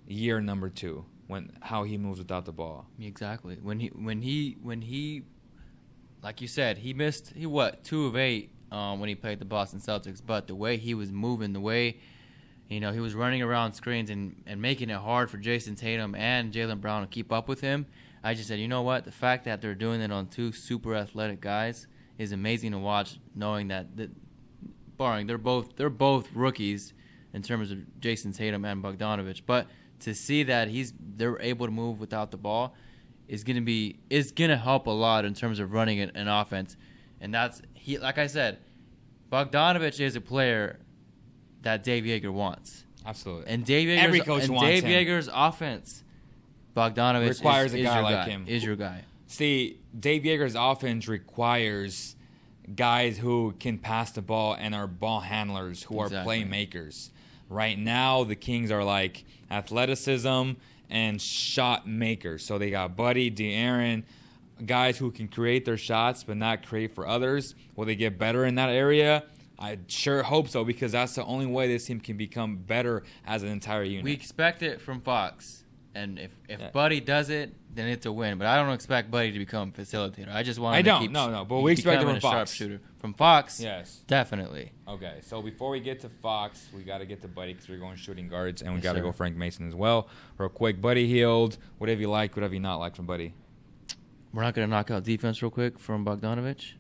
year number 2, how he moves without the ball? Exactly. When he, like you said, he missed 2 of 8 when he played the Boston Celtics, but the way he was moving, the way he was running around screens and making it hard for Jason Tatum and Jaylen Brown to keep up with him, I just said, you know what? The fact that they're doing it on 2 super athletic guys is amazing to watch, knowing that barring they're both rookies in terms of Jason Tatum and Bogdanovic, but to see that they're able to move without the ball is gonna help a lot in terms of running an offense. And like I said, Bogdanovic is a player that Dave Yeager wants. Absolutely. And Dave Yeager's offense, Bogdanovic requires a guy like him. Is your guy. See, Dave Yeager's offense requires guys who can pass the ball and are ball handlers, who are playmakers. Right now, the Kings are like athleticism and shot makers. So they got Buddy, De'Aaron, guys who can create their shots but not create for others. Will they get better in that area? I sure hope so, because that's the only way this team can become better as an entire unit. We expect it from Fox. And if Buddy does it, then it's a win. But I don't expect Buddy to become a facilitator. I just want him to keep but we expect him from Fox. Sharpshooter. From Fox, yes, definitely. Okay, so before we get to Fox, we got to get to Buddy, because we're going shooting guards, and we got to go Frank Mason as well. Real quick, Buddy Hield, whatever you like, whatever you not like from Buddy. We're not going to knock out defense real quick from Bogdanovic?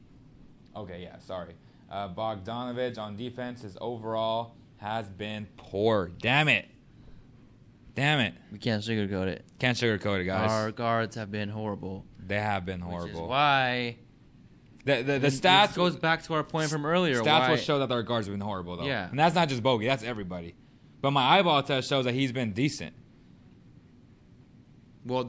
Okay, yeah, sorry. Bogdanovic on defense, his overall has been poor. Damn it. We can't sugarcoat it. Can't sugarcoat it, guys. Our guards have been horrible. They have been horrible. Which is why the stats goes back to our point from earlier. Stats will show that our guards have been horrible, though. Yeah. And that's not just Bogey, that's everybody. But my eyeball test shows that he's been decent. Well,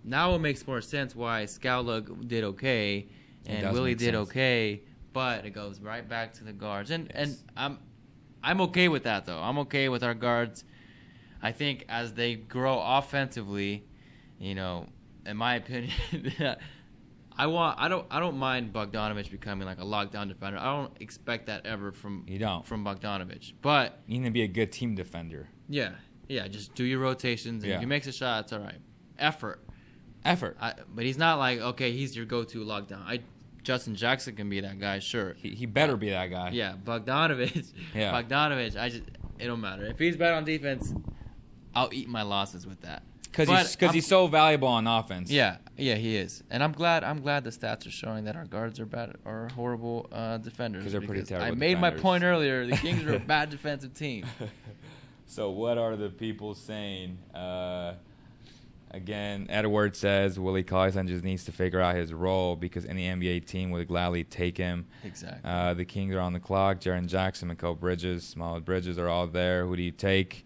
now it makes more sense why Skal did okay and Willie did okay, but it goes right back to the guards. And I'm okay with that, though. I'm okay with our guards. I think as they grow offensively, in my opinion, I don't mind Bogdanovic becoming like a lockdown defender. I don't expect that ever from Bogdanovic. But you need to be a good team defender. Yeah, just do your rotations, and if he makes a shot, it's all right. Effort. But he's not like, okay, he's your go-to lockdown. Justin Jackson can be that guy, sure. He better be that guy. Yeah, Bogdanovic. It don't matter. If he's bad on defense, I'll eat my losses with that. Because he's so valuable on offense. Yeah, he is. And I'm glad the stats are showing that our guards are horrible defenders. Because they're pretty terrible I made my point earlier. The Kings are a bad defensive team. So what are the people saying? Again, Edward says Willie Cauley-Stein just needs to figure out his role, because any NBA team would gladly take him. Exactly. The Kings are on the clock. Jaren Jackson, Mikal Bridges, Smallwood Bridges are all there. Who do you take?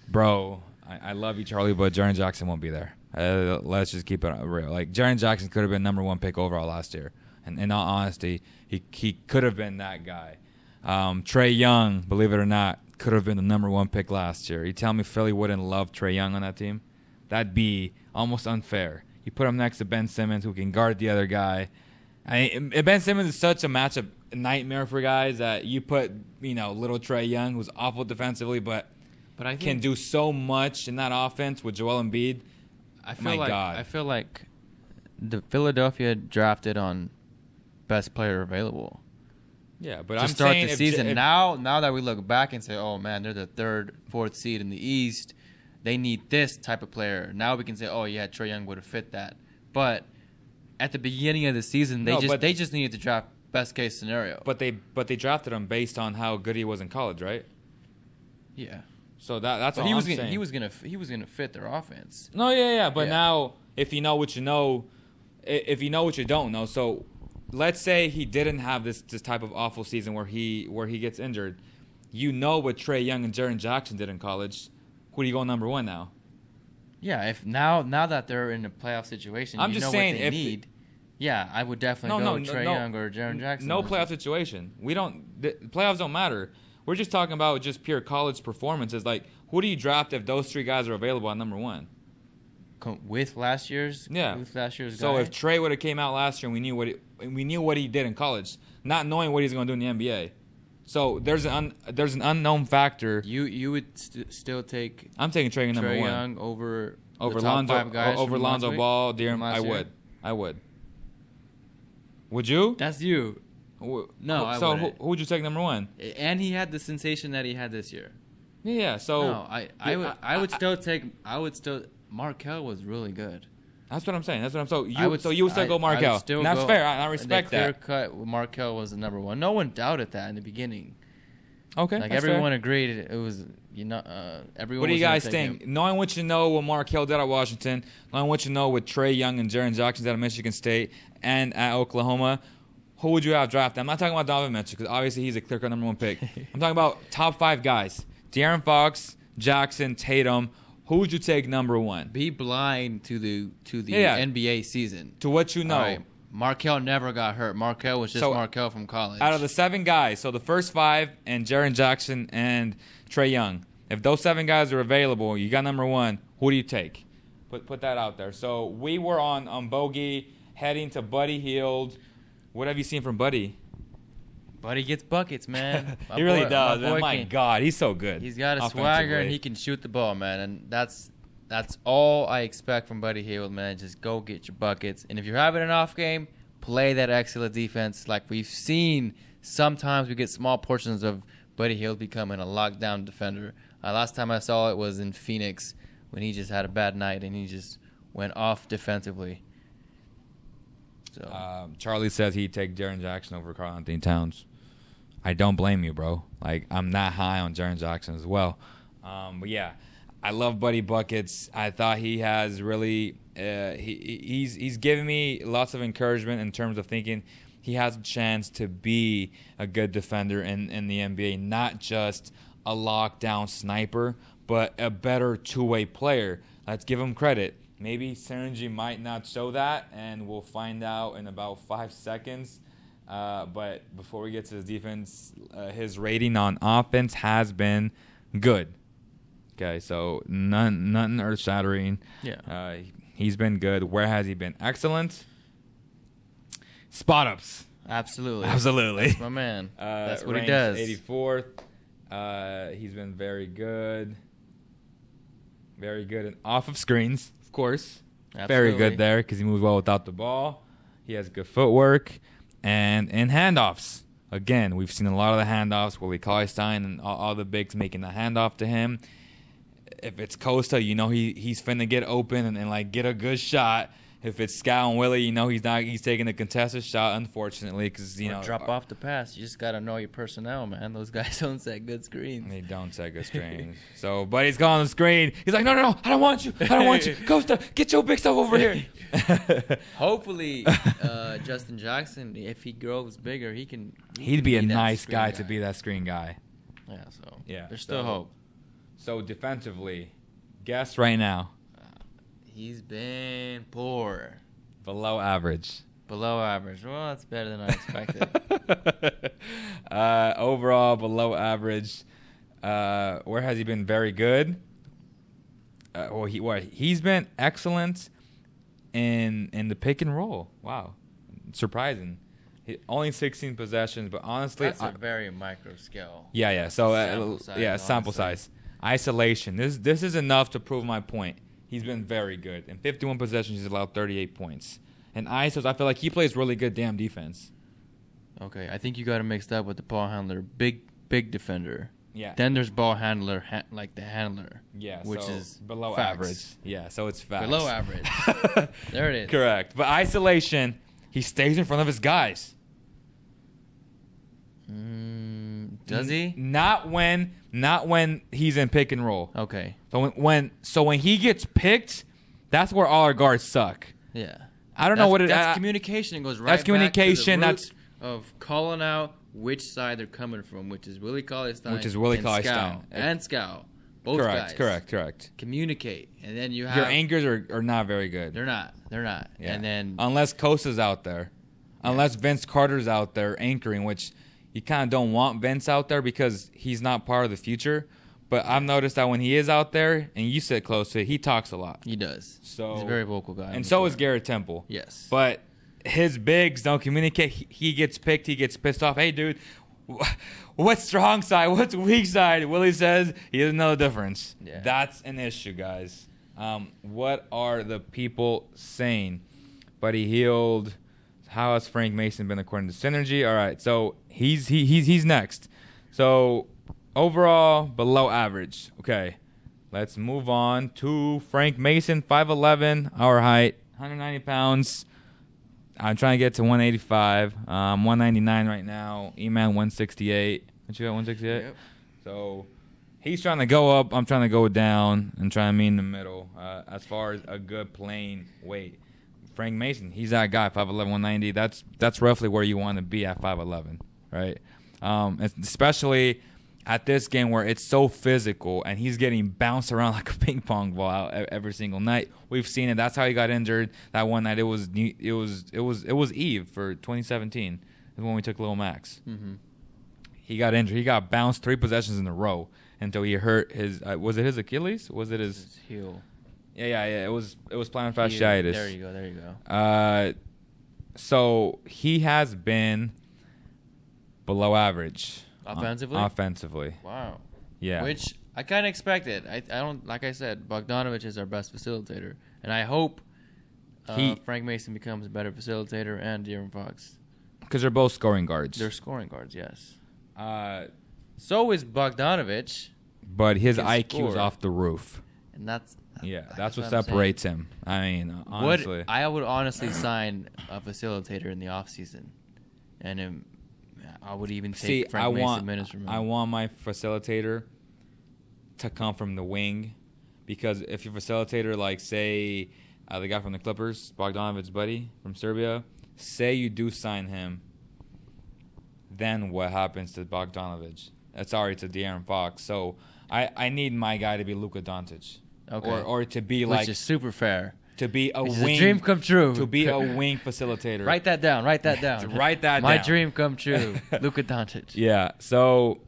Bro, I love you, Charlie, but Jaren Jackson won't be there. Let's just keep it real. Like, Jaren Jackson could have been number 1 pick overall last year. And in all honesty, he could have been that guy. Trae Young, believe it or not, could have been the number 1 pick last year. You tell me Philly wouldn't love Trae Young on that team? That'd be almost unfair. You put him next to Ben Simmons, who can guard the other guy. Ben Simmons is such a matchup nightmare for guys that you put, little Trae Young, who's awful defensively, but I think can do so much in that offense with Joel Embiid. I feel like the Philadelphia drafted on best player available. Yeah, but to I'm start saying the season. Now that we look back and say, oh man, they're the 3rd, 4th seed in the East. They need this type of player. Now we can say, oh yeah, Trae Young would have fit that. But at the beginning of the season, they just needed to draft best case scenario. But they drafted him based on how good he was in college, right? Yeah. So that's what I'm saying. He was gonna fit their offense. No, yeah. But now, if you know what you know, if you know what you don't know, so let's say he didn't have this type of awful season where he gets injured. You know what Trae Young and Jaren Jackson did in college. Who do you go number 1 now? Yeah, if now that they're in a playoff situation, I'm just saying what they need. Yeah, I would definitely go with Trae Young or Jaren Jackson. No playoff situation. The playoffs don't matter. We're just talking about just pure college performances. Like, who do you draft if those 3 guys are available at number 1? With last year's guy? So if Trae would have came out last year and we knew what he did in college, not knowing what he's going to do in the NBA. So there's an unknown factor. You would still take. I'm taking Trae number 1 Young over Lonzo, top 5 guys over Lonzo Ball. I would. Would you? That's you. No, I so wouldn't. who would you take number 1? And he had the sensation that he had this year. Yeah. So no, I would still take. Markelle was really good. That's what I'm saying. So you would still go Markelle. And that's fair. I respect that. Clear cut. Markelle was the number 1. No one doubted that in the beginning. Okay. Like everyone agreed it was. Everyone. What do you guys think? Knowing what you know, what Markelle did at Washington, knowing what you know with Trae Young and Jaren Jackson at Michigan State and at Oklahoma, who would you have drafted? I'm not talking about Donovan Mitchell because obviously he's a clear-cut number 1 pick. I'm talking about top 5 guys: De'Aaron Fox, Jackson, Tatum. Who would you take number 1? Be blind to the NBA season. To what you know. All right. Markelle never got hurt. Markelle was just Markelle from college. Out of the 7 guys, so the first 5 and Jaren Jackson and Trae Young, if those 7 guys are available, you got number 1, who do you take? Put that out there. So we were on Bogey, heading to Buddy Hield. What have you seen from Buddy? Buddy gets buckets, man. He really does. My God, he's so good. He's got a swagger and he can shoot the ball, man. And that's all I expect from Buddy Hield, man. Just go get your buckets. And if you're having an off game, play that excellent defense. Like we've seen, sometimes we get small portions of Buddy Hield becoming a lockdown defender. Last time I saw it was in Phoenix when he just had a bad night and he just went off defensively. So Charlie says he'd take Jaren Jackson over Karl-Anthony Towns. I don't blame you, bro. Like, I'm that high on Jaren Jackson as well. But yeah, I love Buddy Buckets. I thought he has really he's given me lots of encouragement in terms of thinking he has a chance to be a good defender in the NBA, not just a lockdown sniper, but a better two-way player. Let's give him credit. Maybe Synergy might not show that, and we'll find out in about 5 seconds. But before we get to his defense, his rating on offense has been good. Okay, so nothing earth-shattering. Yeah. He's been good. Where has he been? Excellent. Spot-ups. Absolutely. That's my man. That's what he does. 84th. He's been very good. Very good and off of screens, of course. Absolutely. Very good there because he moves well without the ball. He has good footwork. And in handoffs, again, we've seen a lot of the handoffs. Willie Cauley-Stein and all the bigs making the handoff to him. If it's Costa, you know he's finna get open and like get a good shot. If it's Skal and Willie, you know he's taking a contested shot, unfortunately, because drop off the pass. You just gotta know your personnel, man. Those guys don't set good screens. They don't set good screens. So, Buddy's calling the screen. He's like, no, I don't want you. Costa, get your big stuff over here. Hopefully, Justin Jackson, if he grows bigger, he'd be a nice guy to be that screen guy. Yeah. So there's still hope. So defensively, Guess right now. He's been poor. Below average. Below average. Well, that's better than I expected. Overall, below average. Where has he been very good? He's been excellent in the pick and roll. Wow, surprising. Only 16 possessions, but honestly, that's a very micro scale. Yeah. So sample honestly. size. Isolation. This is enough to prove my point. He's been very good. In 51 possessions, he's allowed 38 points. And ISOs, I feel like he plays really good damn defense. Okay, I think you got it mixed up with the ball handler, big defender. Yeah. Then there's ball handler, like the handler. Yeah, which so is below facts. average. Yeah, so it's facts. Below average. There it is. Correct. But isolation, he stays in front of his guys. Does he? Not when he's in pick and roll. Okay. So when he gets picked, that's where all our guards suck. Yeah. I don't know what it is. That's communication. It goes right That's communication. back to the root of calling out which side they're coming from, which is Willie Cauley-Stein. Cauley-Stein. And Skal. Both guys. Correct. Communicate. And then you have... Your anchors are not very good. They're not. Yeah. And then... Unless Costa's out there. Yeah. Unless Vince Carter's out there anchoring, which you kind of don't want Vince out there because he's not part of the future. But I've noticed that when he is out there and you sit close to it, he talks a lot. He does. So he's a very vocal guy. And so is Garrett Temple. Yes. But his bigs don't communicate. He gets picked. He gets pissed off. Hey, dude, what's strong side? What's weak side? Willie says he doesn't know the difference. Yeah. That's an issue, guys. What are the people saying? Buddy Hield. How has Frank Mason been according to Synergy? All right, so he's next. So overall, below average. Okay, let's move on to Frank Mason, 5'11", our height, 190 pounds. I'm trying to get to 185. 199 right now. E-Man 168. What you got, 168? Yep. So he's trying to go up. I'm trying to go down and trying to meet in the middle as far as a good playing weight. Frank Mason, he's that guy, 5'11", 190. That's roughly where you want to be at 5'11", right? Especially at this game where it's so physical and he's getting bounced around like a ping pong ball out every single night. We've seen it. That's how he got injured that one night. It was Eve for 2017 is when we took Lil Max. Mm-hmm. He got injured. He got bounced 3 possessions in a row until he hurt his. Was it his Achilles? Was it his heel? Yeah. It was plantar fasciitis. There you go. So he has been below average offensively. Wow. Yeah. Which I kind of expected. I don't, like I said, Bogdanovic is our best facilitator, and I hope Frank Mason becomes a better facilitator and De'Aaron Fox. Because they're both scoring guards. They're scoring guards, yes. So is Bogdanovic. But his IQ is off the roof. And that's what separates him. I mean, honestly. I would honestly sign a facilitator in the offseason. And I would even take Frank Mason minutes from him. I want my facilitator to come from the wing. Because if your facilitator, like, say, the guy from the Clippers, Bogdanovic's buddy from Serbia, say you do sign him, then what happens to Bogdanovic? Sorry, to De'Aaron Fox. So I need my guy to be Luka Doncic. Okay. Or to be like... Which is super fair. To be a Which wing... is a dream come true. To be a wing facilitator. Write that down. Write that My down. dream come true. Luka Doncic. Yeah. So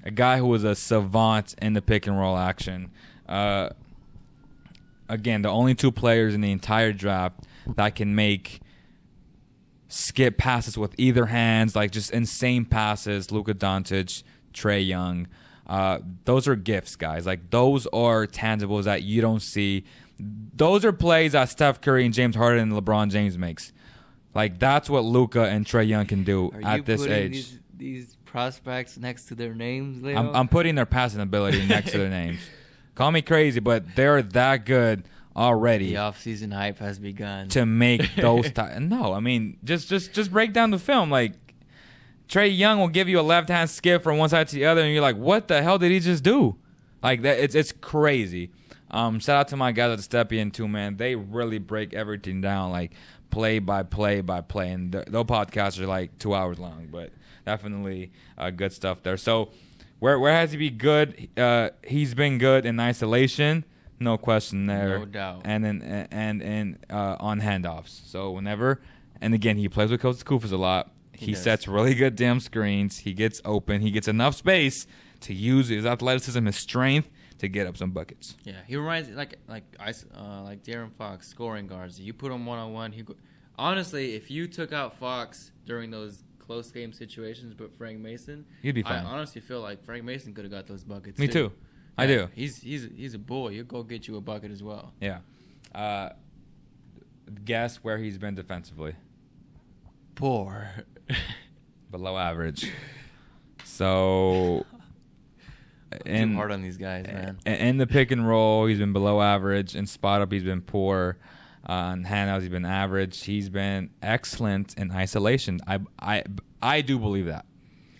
a guy who was a savant in the pick and roll action. Again, the only 2 players in the entire draft that can make skip passes with either hands, like just insane passes, Luka Doncic, Trae Young. Those are gifts, guys. Like, those are tangibles that you don't see. Those are plays that Steph Curry and James Harden and LeBron James makes. Like, that's what Luka and Trae Young can do at this age. These prospects next to their names, Leo? I'm putting their passing ability next to their names. Call me crazy, but they're that good already. The offseason hype has begun. To make those no, I mean, just break down the film. Like, Trae Young will give you a left-hand skip from one side to the other, and you're like, what the hell did he just do? Like, that, it's crazy. Shout out to my guys at Stepien too, man. They really break everything down, like, play by play by play. And their podcasts are like 2 hours long, but definitely good stuff there. So where has he been good? He's been good in isolation. no question there. No doubt. And then on handoffs. So whenever, and again, he plays with Costa Koufos a lot. He sets really good damn screens. He gets open. He gets enough space to use his athleticism, his strength to get up some buckets. Yeah, he reminds like De'Aaron Fox scoring guards. You put him 1-on-1. Honestly, if you took out Fox during those close game situations, but Frank Mason, he'd be fine. I honestly feel like Frank Mason could have got those buckets. Me too. I do. He's a bull. He'll go get you a bucket as well. Yeah. Guess where he's been defensively. Poor. Below average. So, too hard on these guys, man. In the pick and roll, he's been below average. In spot up, he's been poor. On handouts, he's been average. He's been excellent in isolation. I do believe that.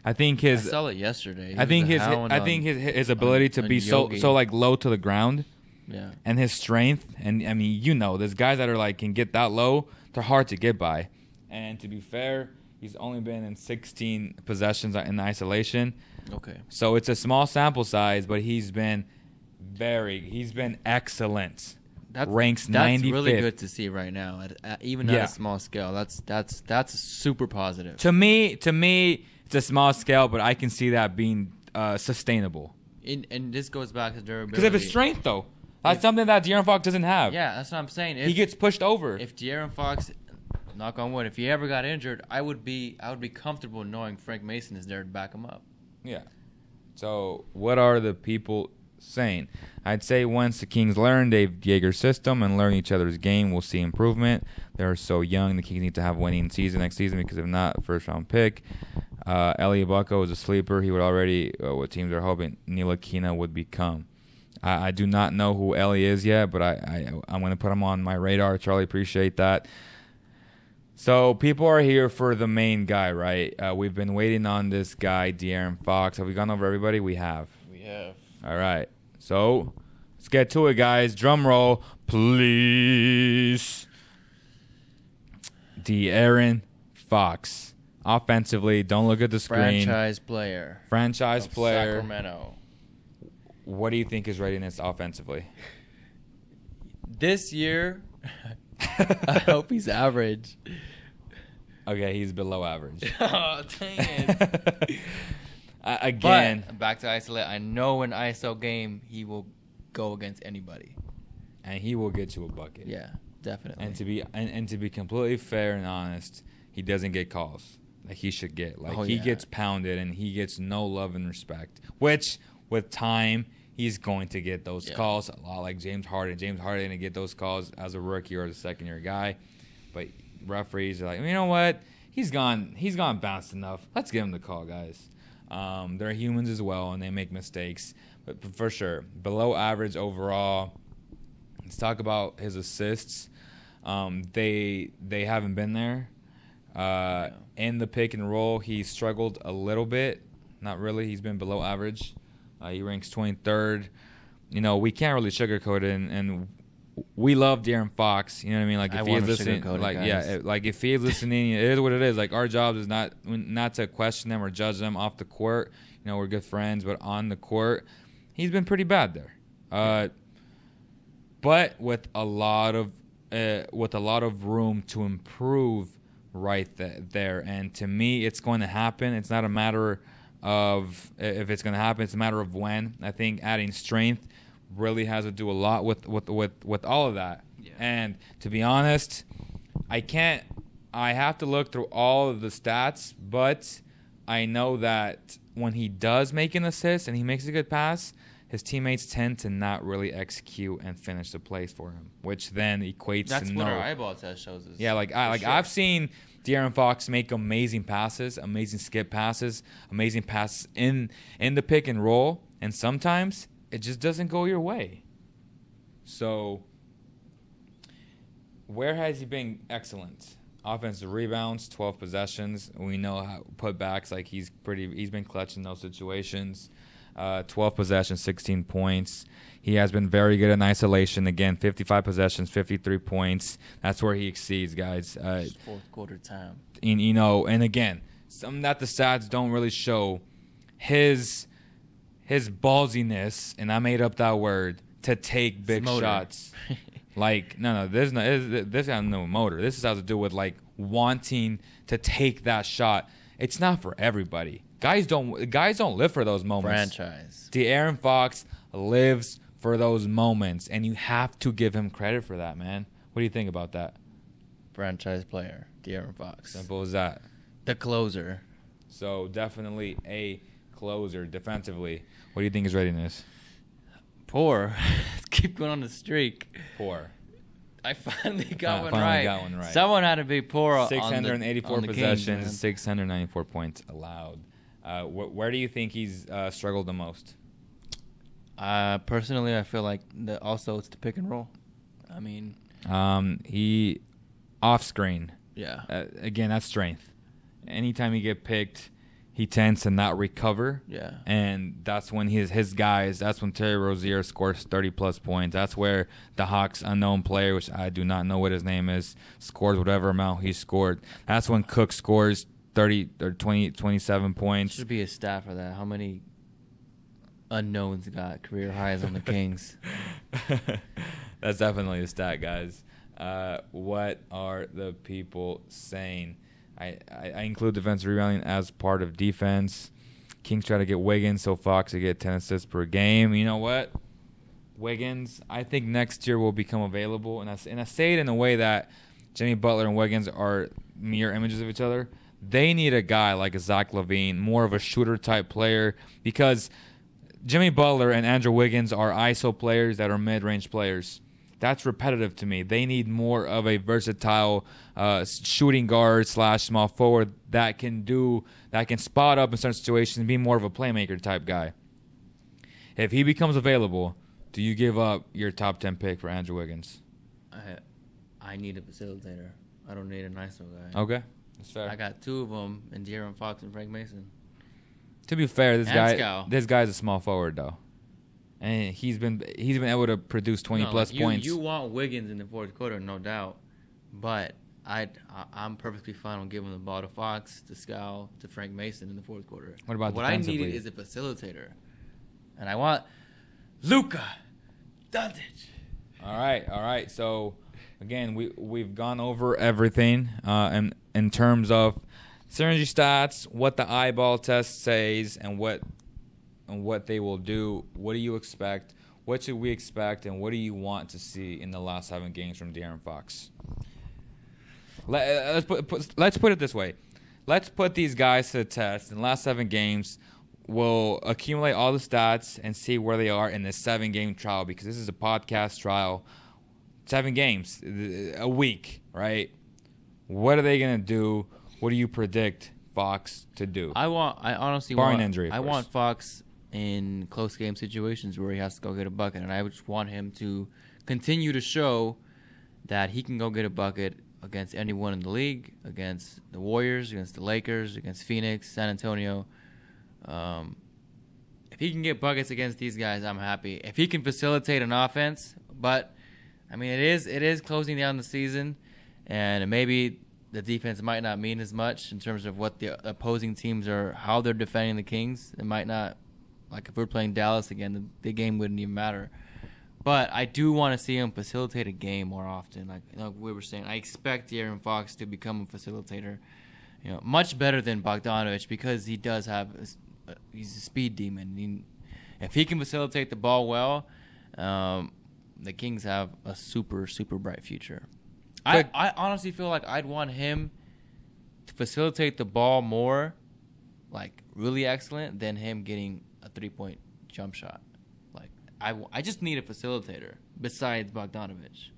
I think I saw it yesterday. I think his ability to be so like low to the ground. Yeah. And his strength, and I mean, there's guys that are like can get that low. They're hard to get by. And to be fair, he's only been in 16 possessions in isolation. Okay. So it's a small sample size, but he's been excellent. Ranks 95th. That's really good to see right now, even at a small scale. That's super positive. To me, it's a small scale, but I can see that being sustainable. And this goes back to durability. Because of his strength, though. That's something that De'Aaron Fox doesn't have. Yeah, that's what I'm saying. He gets pushed over. If De'Aaron Fox, knock on wood, if he ever got injured, I would be comfortable knowing Frank Mason is there to back him up. Yeah. So what are the people saying? I'd say once the Kings learn Dave Yeager's system and learn each other's game, we'll see improvement. They're so young. The Kings need to have a winning season next season because if not, first-round pick. Elliot Bucko is a sleeper. He would already, what teams are hoping, Ntilikina would become. I do not know who Ellie is yet, but I'm going to put him on my radar. Charlie, appreciate that. So people are here for the main guy, right? We've been waiting on this guy, De'Aaron Fox. Have we gone over everybody? We have. We have. All right. So let's get to it, guys. Drum roll, please. De'Aaron Fox. Offensively, don't look at the screen. Franchise player. Sacramento. What do you think his readiness offensively? This year, I hope he's average. Okay, he's below average. Oh, dang it. Again. But, back to isolate. I know in ISO game, he will go against anybody. And he will get you a bucket. Yeah, definitely. And to be completely fair and honest, he doesn't get calls like he should get. He gets pounded and he gets no love and respect, which with time he's going to get those calls a lot like James Harden. James Harden didn't get those calls as a rookie or as a second-year guy, but referees are like, you know what? He's gone bounced enough. Let's give him the call, guys. They're humans as well, and they make mistakes. But for sure, below average overall. Let's talk about his assists. They haven't been there. In the pick and roll, he struggled a little bit. Not really. He's been below average. He ranks 23rd. We can't really sugarcoat it, and we love De'Aaron Fox. You know what I mean? Like if he is listening, if he is listening, it is what it is. Like our job is not to question them or judge them off the court. We're good friends, but on the court, he's been pretty bad there. But with a lot of room to improve right there. And to me, it's going to happen. It's not a matter of if it's going to happen. It's a matter of when. I think adding strength really has to do a lot with all of that. Yeah. And to be honest, I have to look through all of the stats, but I know that when he does make an assist and he makes a good pass, his teammates tend to not really execute and finish the plays for him, which then equates That's to what our eyeball test shows us. Yeah, I've seen De'Aaron Fox make amazing passes, amazing skip passes, amazing passes in the pick and roll, and sometimes it just doesn't go your way. So where has he been excellent? Offensive rebounds, 12 possessions. We know how putbacks, like he's been clutch in those situations. 12 possessions, 16 points. He has been very good in isolation. Again, 55 possessions, 53 points. That's where he exceeds, guys. Fourth quarter time. And again, something that the stats don't really show, his ballsiness, and I made up that word, to take big motor. shots. Like, no, this has no motor. This has to do with, like, wanting to take that shot. It's not for everybody. Guys don't live for those moments. Franchise. De'Aaron Fox lives for those moments, and you have to give him credit for that, man. What do you think about that? Franchise player, De'Aaron Fox. Simple as that. The closer. So definitely a closer defensively. What do you think his rating is? Poor. Let's keep going on the streak. Poor. I finally got one right. right. Someone had to be poor. 684 on the possessions, Kings, 694 points allowed. Where do you think he's struggled the most? Personally, I feel like also it's the pick and roll. I mean, he off screen. Yeah. Again, that's strength. Anytime you get picked, he tends to not recover. Yeah. And that's when his guys, that's when Terry Rozier scores 30-plus points. That's where the Hawks' unknown player, which I do not know what his name is, scores whatever amount he scored. That's when Cook scores 30 or 27 points. Should be a stat for that. How many unknowns got career highs on the Kings? That's definitely a stat, guys. What are the people saying? I include defensive rebounding as part of defense. Kings try to get Wiggins so Fox will get 10 assists per game. You know what? Wiggins, I think next year will become available. And I say it in a way that Jimmy Butler and Wiggins are mirror images of each other. They need a guy like a Zach LaVine, more of a shooter-type player, because Jimmy Butler and Andrew Wiggins are ISO players that are mid-range players. That's repetitive to me. They need more of a versatile shooting guard / small forward that can spot up in certain situations and be more of a playmaker type guy. If he becomes available, do you give up your top 10 pick for Andrew Wiggins? I need a facilitator. I don't need an ISO guy. Okay, that's fair. I got two of them in De'Aaron Fox and Frank Mason. To be fair, this Skal. guy's a small forward though. And he's been able to produce 20-plus points. You want Wiggins in the fourth quarter, no doubt. But I'm perfectly fine on giving the ball to Fox, to Skal, to Frank Mason in the fourth quarter. What about what I defensively? needed is a facilitator. And I want Luka Doncic. All right. So, again, we've gone over everything in terms of synergy stats, what the eyeball test says, and what they will do. What do you expect? What should we expect? And what do you want to see in the last 7 games from De'Aaron Fox? Let's put it this way. Let's put these guys to the test. In the last 7 games, we'll accumulate all the stats and see where they are in this 7-game trial, because this is a podcast trial. 7 games, a week, right? What are they going to do? What do you predict Fox to do? I honestly barring want injury. I want Fox in close game situations where he has to go get a bucket, and I just want him to continue to show that he can go get a bucket against anyone in the league, against the Warriors, against the Lakers, against Phoenix, San Antonio. If he can get buckets against these guys, I'm happy. If he can facilitate an offense, but I mean it is closing down the season, and maybe the defense might not mean as much in terms of what the opposing teams are, how they're defending the Kings. It might not, like if we're playing Dallas again, the game wouldn't even matter. But I do want to see him facilitate a game more often. Like we were saying, I expect De'Aaron Fox to become a facilitator, much better than Bogdanovic, because he does have he's a speed demon. If he can facilitate the ball well, the Kings have a super, super bright future. I honestly feel like I'd want him to facilitate the ball more, like really excellent, than him getting a 3-point jump shot. Like I just need a facilitator besides Bogdanovic.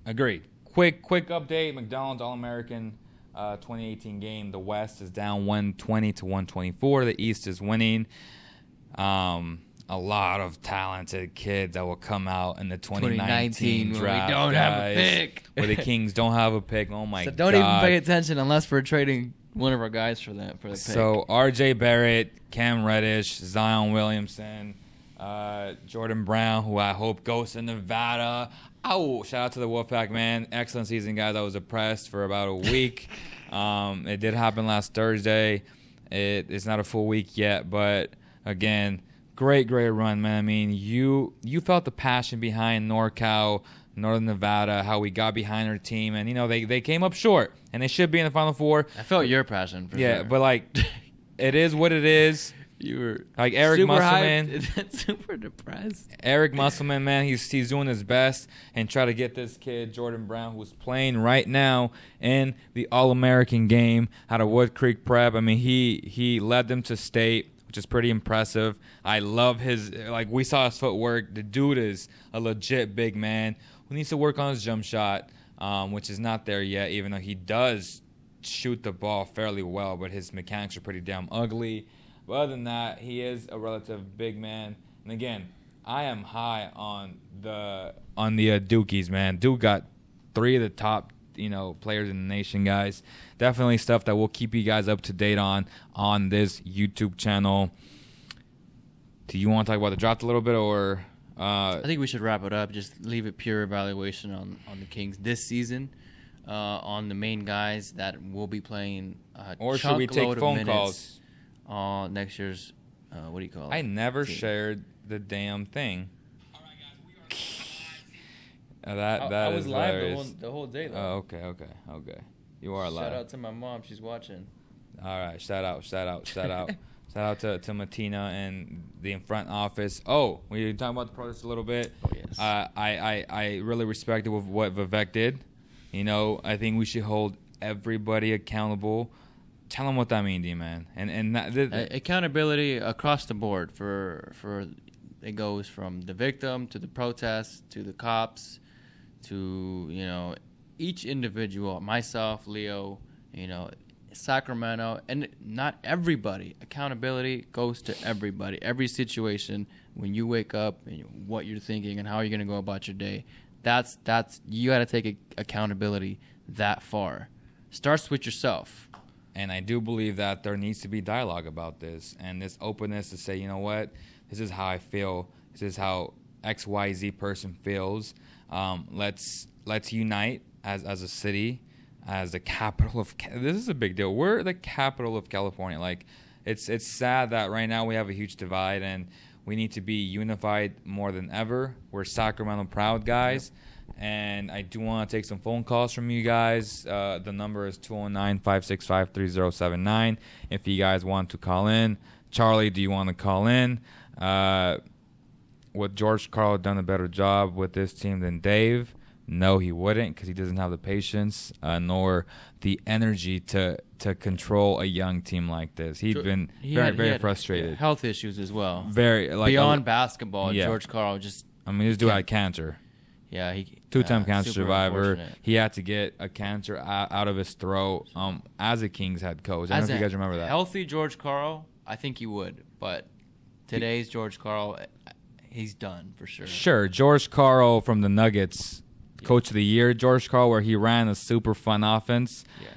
Agreed. Quick update. McDonald's All-American 2018 game. The West is down 120 to 124. The East is winning. A lot of talented kids that will come out in the 2019 draft. We don't have a pick. Where the Kings don't have a pick. Oh my god! So don't even pay attention unless we're trading one of our guys for the pick. So R.J. Barrett, Cam Reddish, Zion Williamson, Jordan Brown, who I hope goes to Nevada. Oh, shout out to the Wolfpack, man! Excellent season, guys. I was oppressed for about a week. It did happen last Thursday. It's not a full week yet, but again, Great run, man. I mean, you felt the passion behind NorCal, Northern Nevada, how we got behind our team, and they came up short, and they should be in the Final Four. I felt your passion for yeah, sure. but like, it is what it is. You were like Eric super Musselman. hyped, super depressed. Eric Musselman, man, he's doing his best and try to get this kid Jordan Brown, who's playing right now in the All-American game out of Wood Creek Prep. I mean, he led them to state, which is pretty impressive. I love his, like, we saw his footwork. The dude is a legit big man who needs to work on his jump shot, which is not there yet, even though he does shoot the ball fairly well, but his mechanics are pretty damn ugly. But other than that, he is a relative big man. And again, I am high on the Dukies, man. Duke got 3 of the top, players in the nation, guys. Definitely stuff that we'll keep you guys up to date on this YouTube channel. Do you want to talk about the draft a little bit, or? I think we should wrap it up. Just leave it pure evaluation on the Kings this season, on the main guys that will be playing. Or should we take phone calls? On next year's, what do you call it? I never shared the damn thing. All right, guys, we are That I was is live hilarious. the whole day, though. Oh, okay. You are live. Shout out to my mom. She's watching. All right, shout out. Shout out to Matina and the front office. Oh, we talking about the process a little bit. Oh, yes. I really respected what Vivek did. I think we should hold everybody accountable. Tell them what that means, D-man. And Accountability across the board for it goes from the victim to the protest to the cops to each individual, myself, Leo, Sacramento, and not everybody. Accountability goes to everybody. Every situation, when you wake up and what you're thinking and how you're going to go about your day, that's you got to take accountability that far. Starts with yourself. And I do believe that there needs to be dialogue about this and this openness to say, you know what, this is how I feel. This is how XYZ person feels. Let's unite as a city, as the capital of. This is a big deal. We're the capital of California. Like, it's sad that right now we have a huge divide and we need to be unified more than ever. We're Sacramento proud, guys. Yep. And I do want to take some phone calls from you guys. The number is 209-565-3079. If you guys want to call in. Charlie, do you want to call in? Would George Karl done a better job with this team than Dave? No, he wouldn't, because he doesn't have the patience nor the energy to control a young team like this. He'd been very frustrated. Health issues as well. Very beyond basketball. Yeah. George Karl just. I mean, this dude had cancer. Yeah, he 2-time cancer survivor. He had to get a cancer out of his throat as a Kings head coach. I don't know if you guys remember that. Healthy George Karl, I think he would, but today's George Karl, he's done for sure. Sure, George Karl from the Nuggets, Coach of the Year, George Karl, where he ran a super fun offense. Yeah,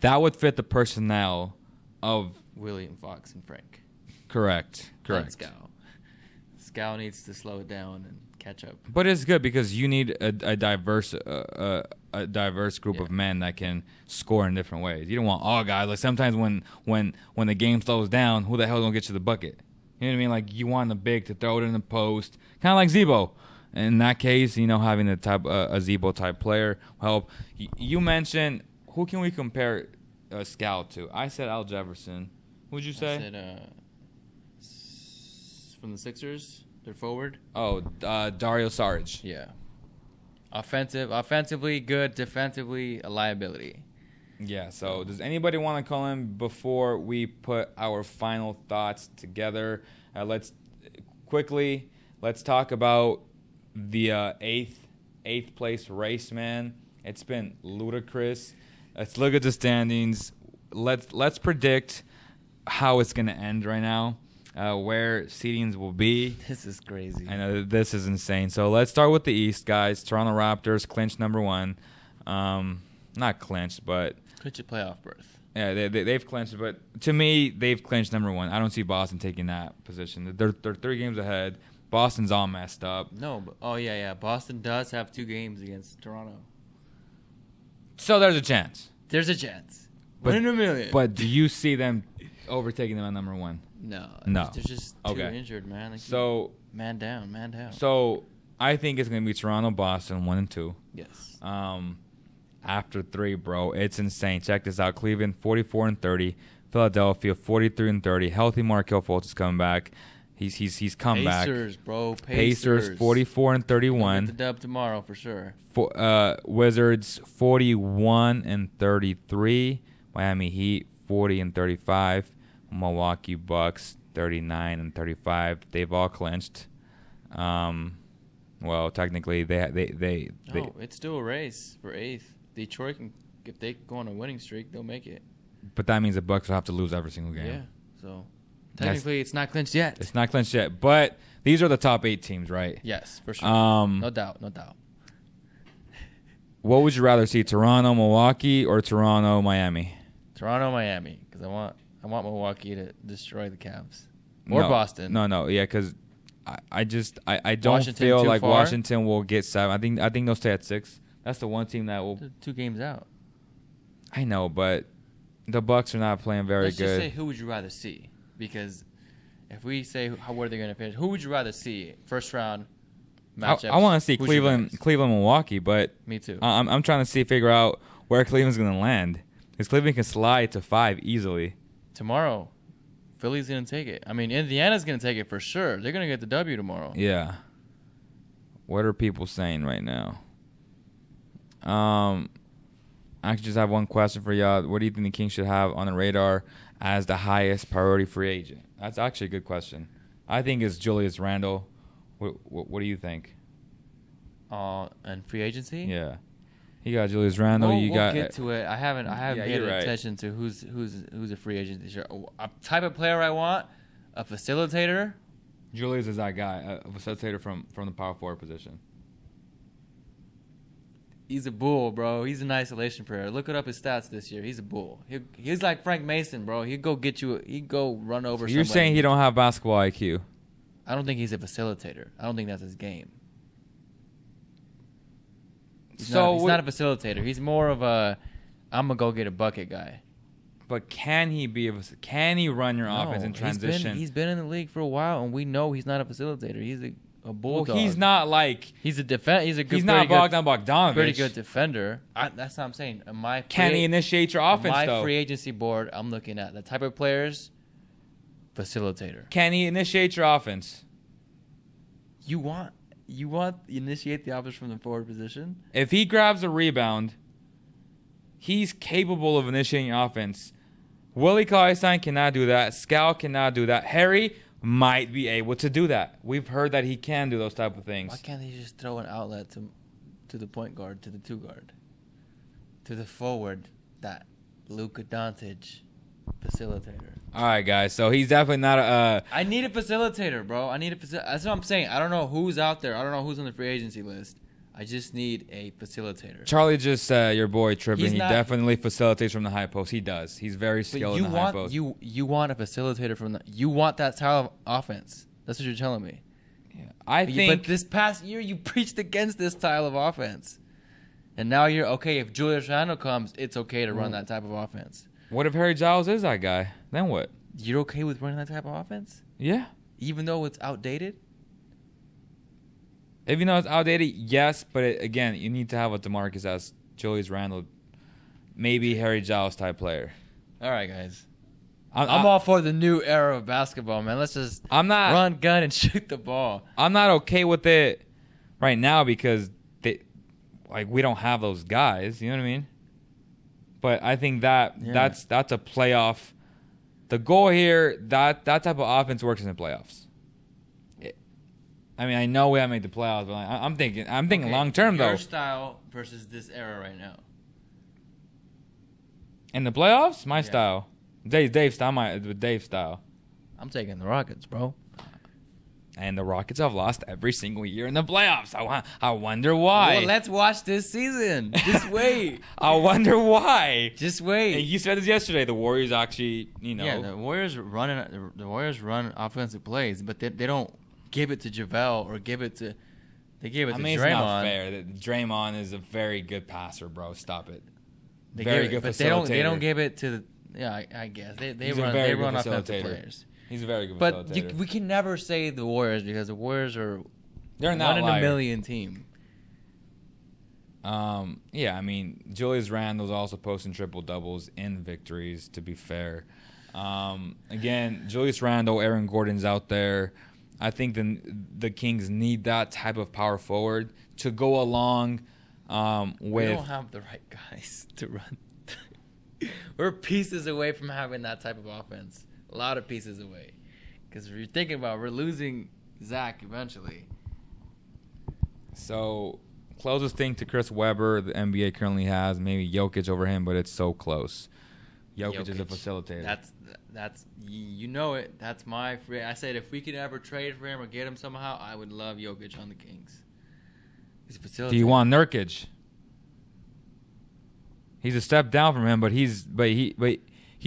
that would fit the personnel of Willie and Fox and Frank. Correct. Skal needs to slow it down and catch up. But it's good because you need a diverse group of men that can score in different ways. You don't want all guys. Like sometimes when the game slows down, who the hell gonna get you the bucket? You know what I mean? Like you want the big to throw it in the post, kind of like Zebo. In that case, having a Zebo type player will help. You mentioned who can we compare Skal to? I said Al Jefferson. Who'd you say? I said from the Sixers. They're forward. Oh, Dario Saric. Yeah. Offensively good, defensively a liability. Yeah, so does anybody want to call in before we put our final thoughts together? Let's talk about the eighth place race, man. It's been ludicrous. Let's look at the standings. Let's predict how it's going to end right now. Where seedings will be. This is crazy. I know this is insane. So let's start with the East, guys. Toronto Raptors clinched number 1. Not clinched, but clinch a playoff berth. Yeah, they've clinched, but to me, they've clinched number 1. I don't see Boston taking that position. They're 3 games ahead. Boston's all messed up. No, but Boston does have 2 games against Toronto. So there's a chance. There's a chance. 1 in a million. But do you see them overtaking them at number 1? No. No. They're just too injured, man. Like, So man down. So I think it's gonna be Toronto, Boston, 1 and 2. Yes. After 3, bro, it's insane. Check this out: Cleveland 44 and 30, Philadelphia 43 and 30. Healthy Markelle Fultz is coming back. He's come back. Pacers, bro. Pacers 44 and 31. The dub tomorrow for sure. Wizards 41 and 33. Miami Heat 40 and 35. Milwaukee Bucks 39 and 35. They've all clinched. Well, technically they it's still a race for 8th. Detroit can, if they go on a winning streak, they'll make it. But that means the Bucks will have to lose every single game. Yeah. So technically, it's not clinched yet. It's not clinched yet, but these are the top 8 teams, right? Yes, for sure. No doubt. What would you rather see, Toronto, Milwaukee, or Toronto, Miami? Toronto, Miami, because I want Milwaukee to destroy the Cavs or Boston. No, yeah, because I don't Washington feel too like far? Washington will get 7. I think they'll stay at 6. That's the one team that will. They're 2 games out. I know, but the Bucks are not playing very Let's good. just say, who would you rather see? Because if we say where are they going to finish, who would you rather see first round matchups? I want to see Who's your guys? Cleveland, Milwaukee, but Me too. I'm trying to figure out where Cleveland's going to land. Because Cleveland can slide to 5 easily. Tomorrow, Philly's going to take it. I mean, Indiana's going to take it for sure. They're going to get the W tomorrow. Yeah. What are people saying right now? I actually just have one question for y'all. What do you think the Kings should have on the radar as the highest priority free agent? That's actually a good question. I think it's Julius Randle. What do you think? And free agency? Yeah. You got Julius Randle. We'll got get to it. I haven't paid attention to who's a free agent this year. A type of player I want, a facilitator. Julius is that guy, a facilitator from the power forward position. He's a bull, bro. He's an isolation player. Look up his stats this year. He's a bull. He's like Frank Mason, bro. He'd go get you. He'd go run over. So you're saying he don't have basketball IQ? I don't think he's a facilitator. I don't think that's his game. He's not a facilitator. He's more of a I'm gonna go get a bucket guy. But can he run your offense in transition? He's been in the league for a while, and we know he's not a facilitator. He's a bulldog. Well, he's not like he's a He's a good. He's not Bogdan Bogdanovic. Pretty good defender. That's what I'm saying. Can he initiate your offense my though? Free agency board, I'm looking at the type of players. Facilitator. Can he initiate your offense? You want to initiate the offense from the forward position? If he grabs a rebound, he's capable of initiating offense. Willie Cauley-Stein cannot do that. Skal cannot do that. Harry might be able to do that. We've heard that he can do those type of things. Why can't they just throw an outlet to the point guard, to the 2 guard, to the forward, that Luka Doncic facilitator? All right, guys. So he's definitely not a. I need a facilitator, bro. That's what I'm saying. I don't know who's out there. I don't know who's on the free agency list. I just need a facilitator. Charlie just said your boy tripping. He not, definitely facilitates from the high post. He does. He's very skilled in the high post. You want a facilitator from the. You want that style of offense. That's what you're telling me. Yeah, I think. But this past year, you preached against this style of offense, and now you're okay. If Julius Randle comes, it's okay to run that type of offense. What if Harry Giles is that guy? Then what? You're okay with running that type of offense? Yeah. Even though it's outdated? If you know it's outdated, yes. But again, you need to have a DeMarcus as Julius Randle, maybe Harry Giles type player. All right, guys. I'm all for the new era of basketball, man. Let's just run, gun, and shoot the ball. I'm not okay with it right now because we don't have those guys. You know what I mean? But I think that's a playoff. The goal here, that type of offense works in the playoffs. I know we haven't made the playoffs, but I'm thinking long term though. Your style versus this era right now. In the playoffs, my style. Dave's style. I'm taking the Rockets, bro. And the Rockets have lost every single year in the playoffs. I wonder why. Well, let's watch this season. Just wait. I wonder why. Just wait. And you said this yesterday. The Warriors actually, Yeah, the Warriors run offensive plays, but they don't give it to JaVale or give it to. They give it to Draymond. It's not fair. Draymond is a very good passer, bro. Stop it. Very good facilitator. They don't give it to Yeah, I guess they He's a run very they good run offensive facilitator. players. He's a very good But facilitator. we can never say the Warriors because the Warriors are They're an one in outlier. a million team. Yeah, I mean, Julius Randle's also posting triple doubles in victories. To be fair, again, Julius Randle, Aaron Gordon's out there. I think the Kings need that type of power forward to go along with. We don't have the right guys to run. We're pieces away from having that type of offense. A lot of pieces away. Because if you're thinking about, we're losing Zach eventually. So, closest thing to Chris Webber the NBA currently has, maybe Jokic over him, but it's so close. Jokic is a facilitator. That's you know it. That's my free. I said if we could ever trade for him or get him somehow, I would love Jokic on the Kings. He's a facilitator. Do you want Nurkic? He's a step down from him, but he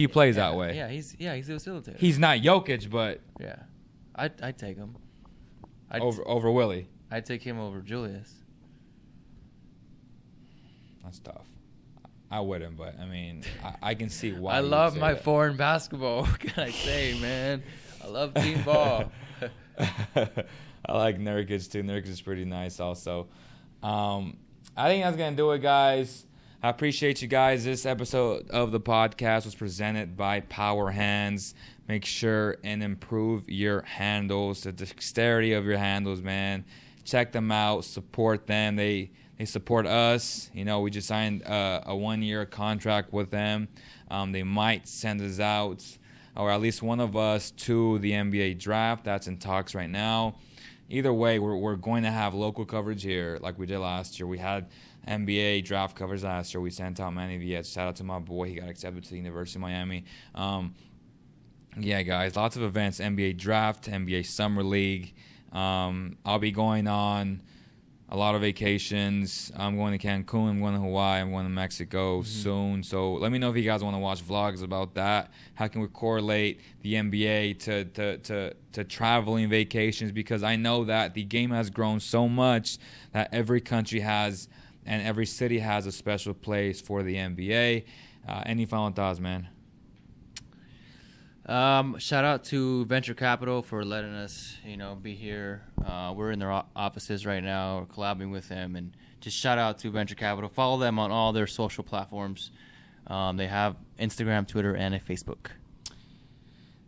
plays that way. Yeah, he's a facilitator. He's not Jokic, but yeah, I'd take him. over Willie. I'd take him over Julius. That's tough. I wouldn't, but I mean, I can see why. I you love say my that. foreign basketball. What can I say, man? I love team ball. I like Nurkic too. Nurkic is pretty nice also. I think that's going to do it, guys. I appreciate you guys. This episode of the podcast was presented by POWERHANDZ. Make sure and improve your handles, the dexterity of your handles, man. Check them out. Support them. They support us. You know, we just signed a 1-year contract with them. They might send us out, or at least one of us, to the NBA draft. That's in talks right now. Either way, we're going to have local coverage here like we did last year. We had NBA draft coverage last year. We sent out many of you. Shout out to my boy. He got accepted to the University of Miami. Yeah, guys, lots of events. NBA draft, NBA summer league. I'll be going on a lot of vacations. I'm going to Cancun. I'm going to Hawaii. I'm going to Mexico soon. So let me know if you guys want to watch vlogs about that. How can we correlate the NBA to traveling vacations? Because I know that the game has grown so much that every country has and every city has a special place for the NBA. Any final thoughts, man? Shout out to Venture Capital for letting us, be here. We're in their offices right now. We're collabing with them, and just shout out to Venture Capital. Follow them on all their social platforms. They have Instagram, Twitter, and a Facebook.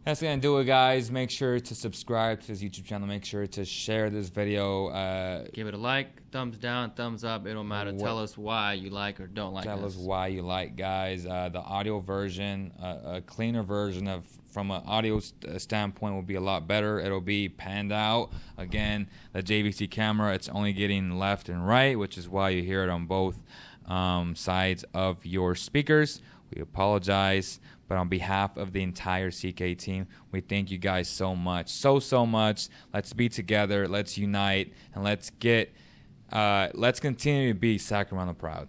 That's going to do it, guys. Make sure to subscribe to this YouTube channel. Make sure to share this video. Give it a like, thumbs down, thumbs up. It don't matter. Tell us why you like or don't like us. Tell us why you like, guys. The audio version, a cleaner version from an audio standpoint will be a lot better. It'll be panned out. Again, the JVC camera, it's only getting left and right, which is why you hear it on both sides of your speakers. We apologize. But on behalf of the entire CK team, we thank you guys so much. So much. Let's be together. Let's unite. And let's continue to be Sacramento proud.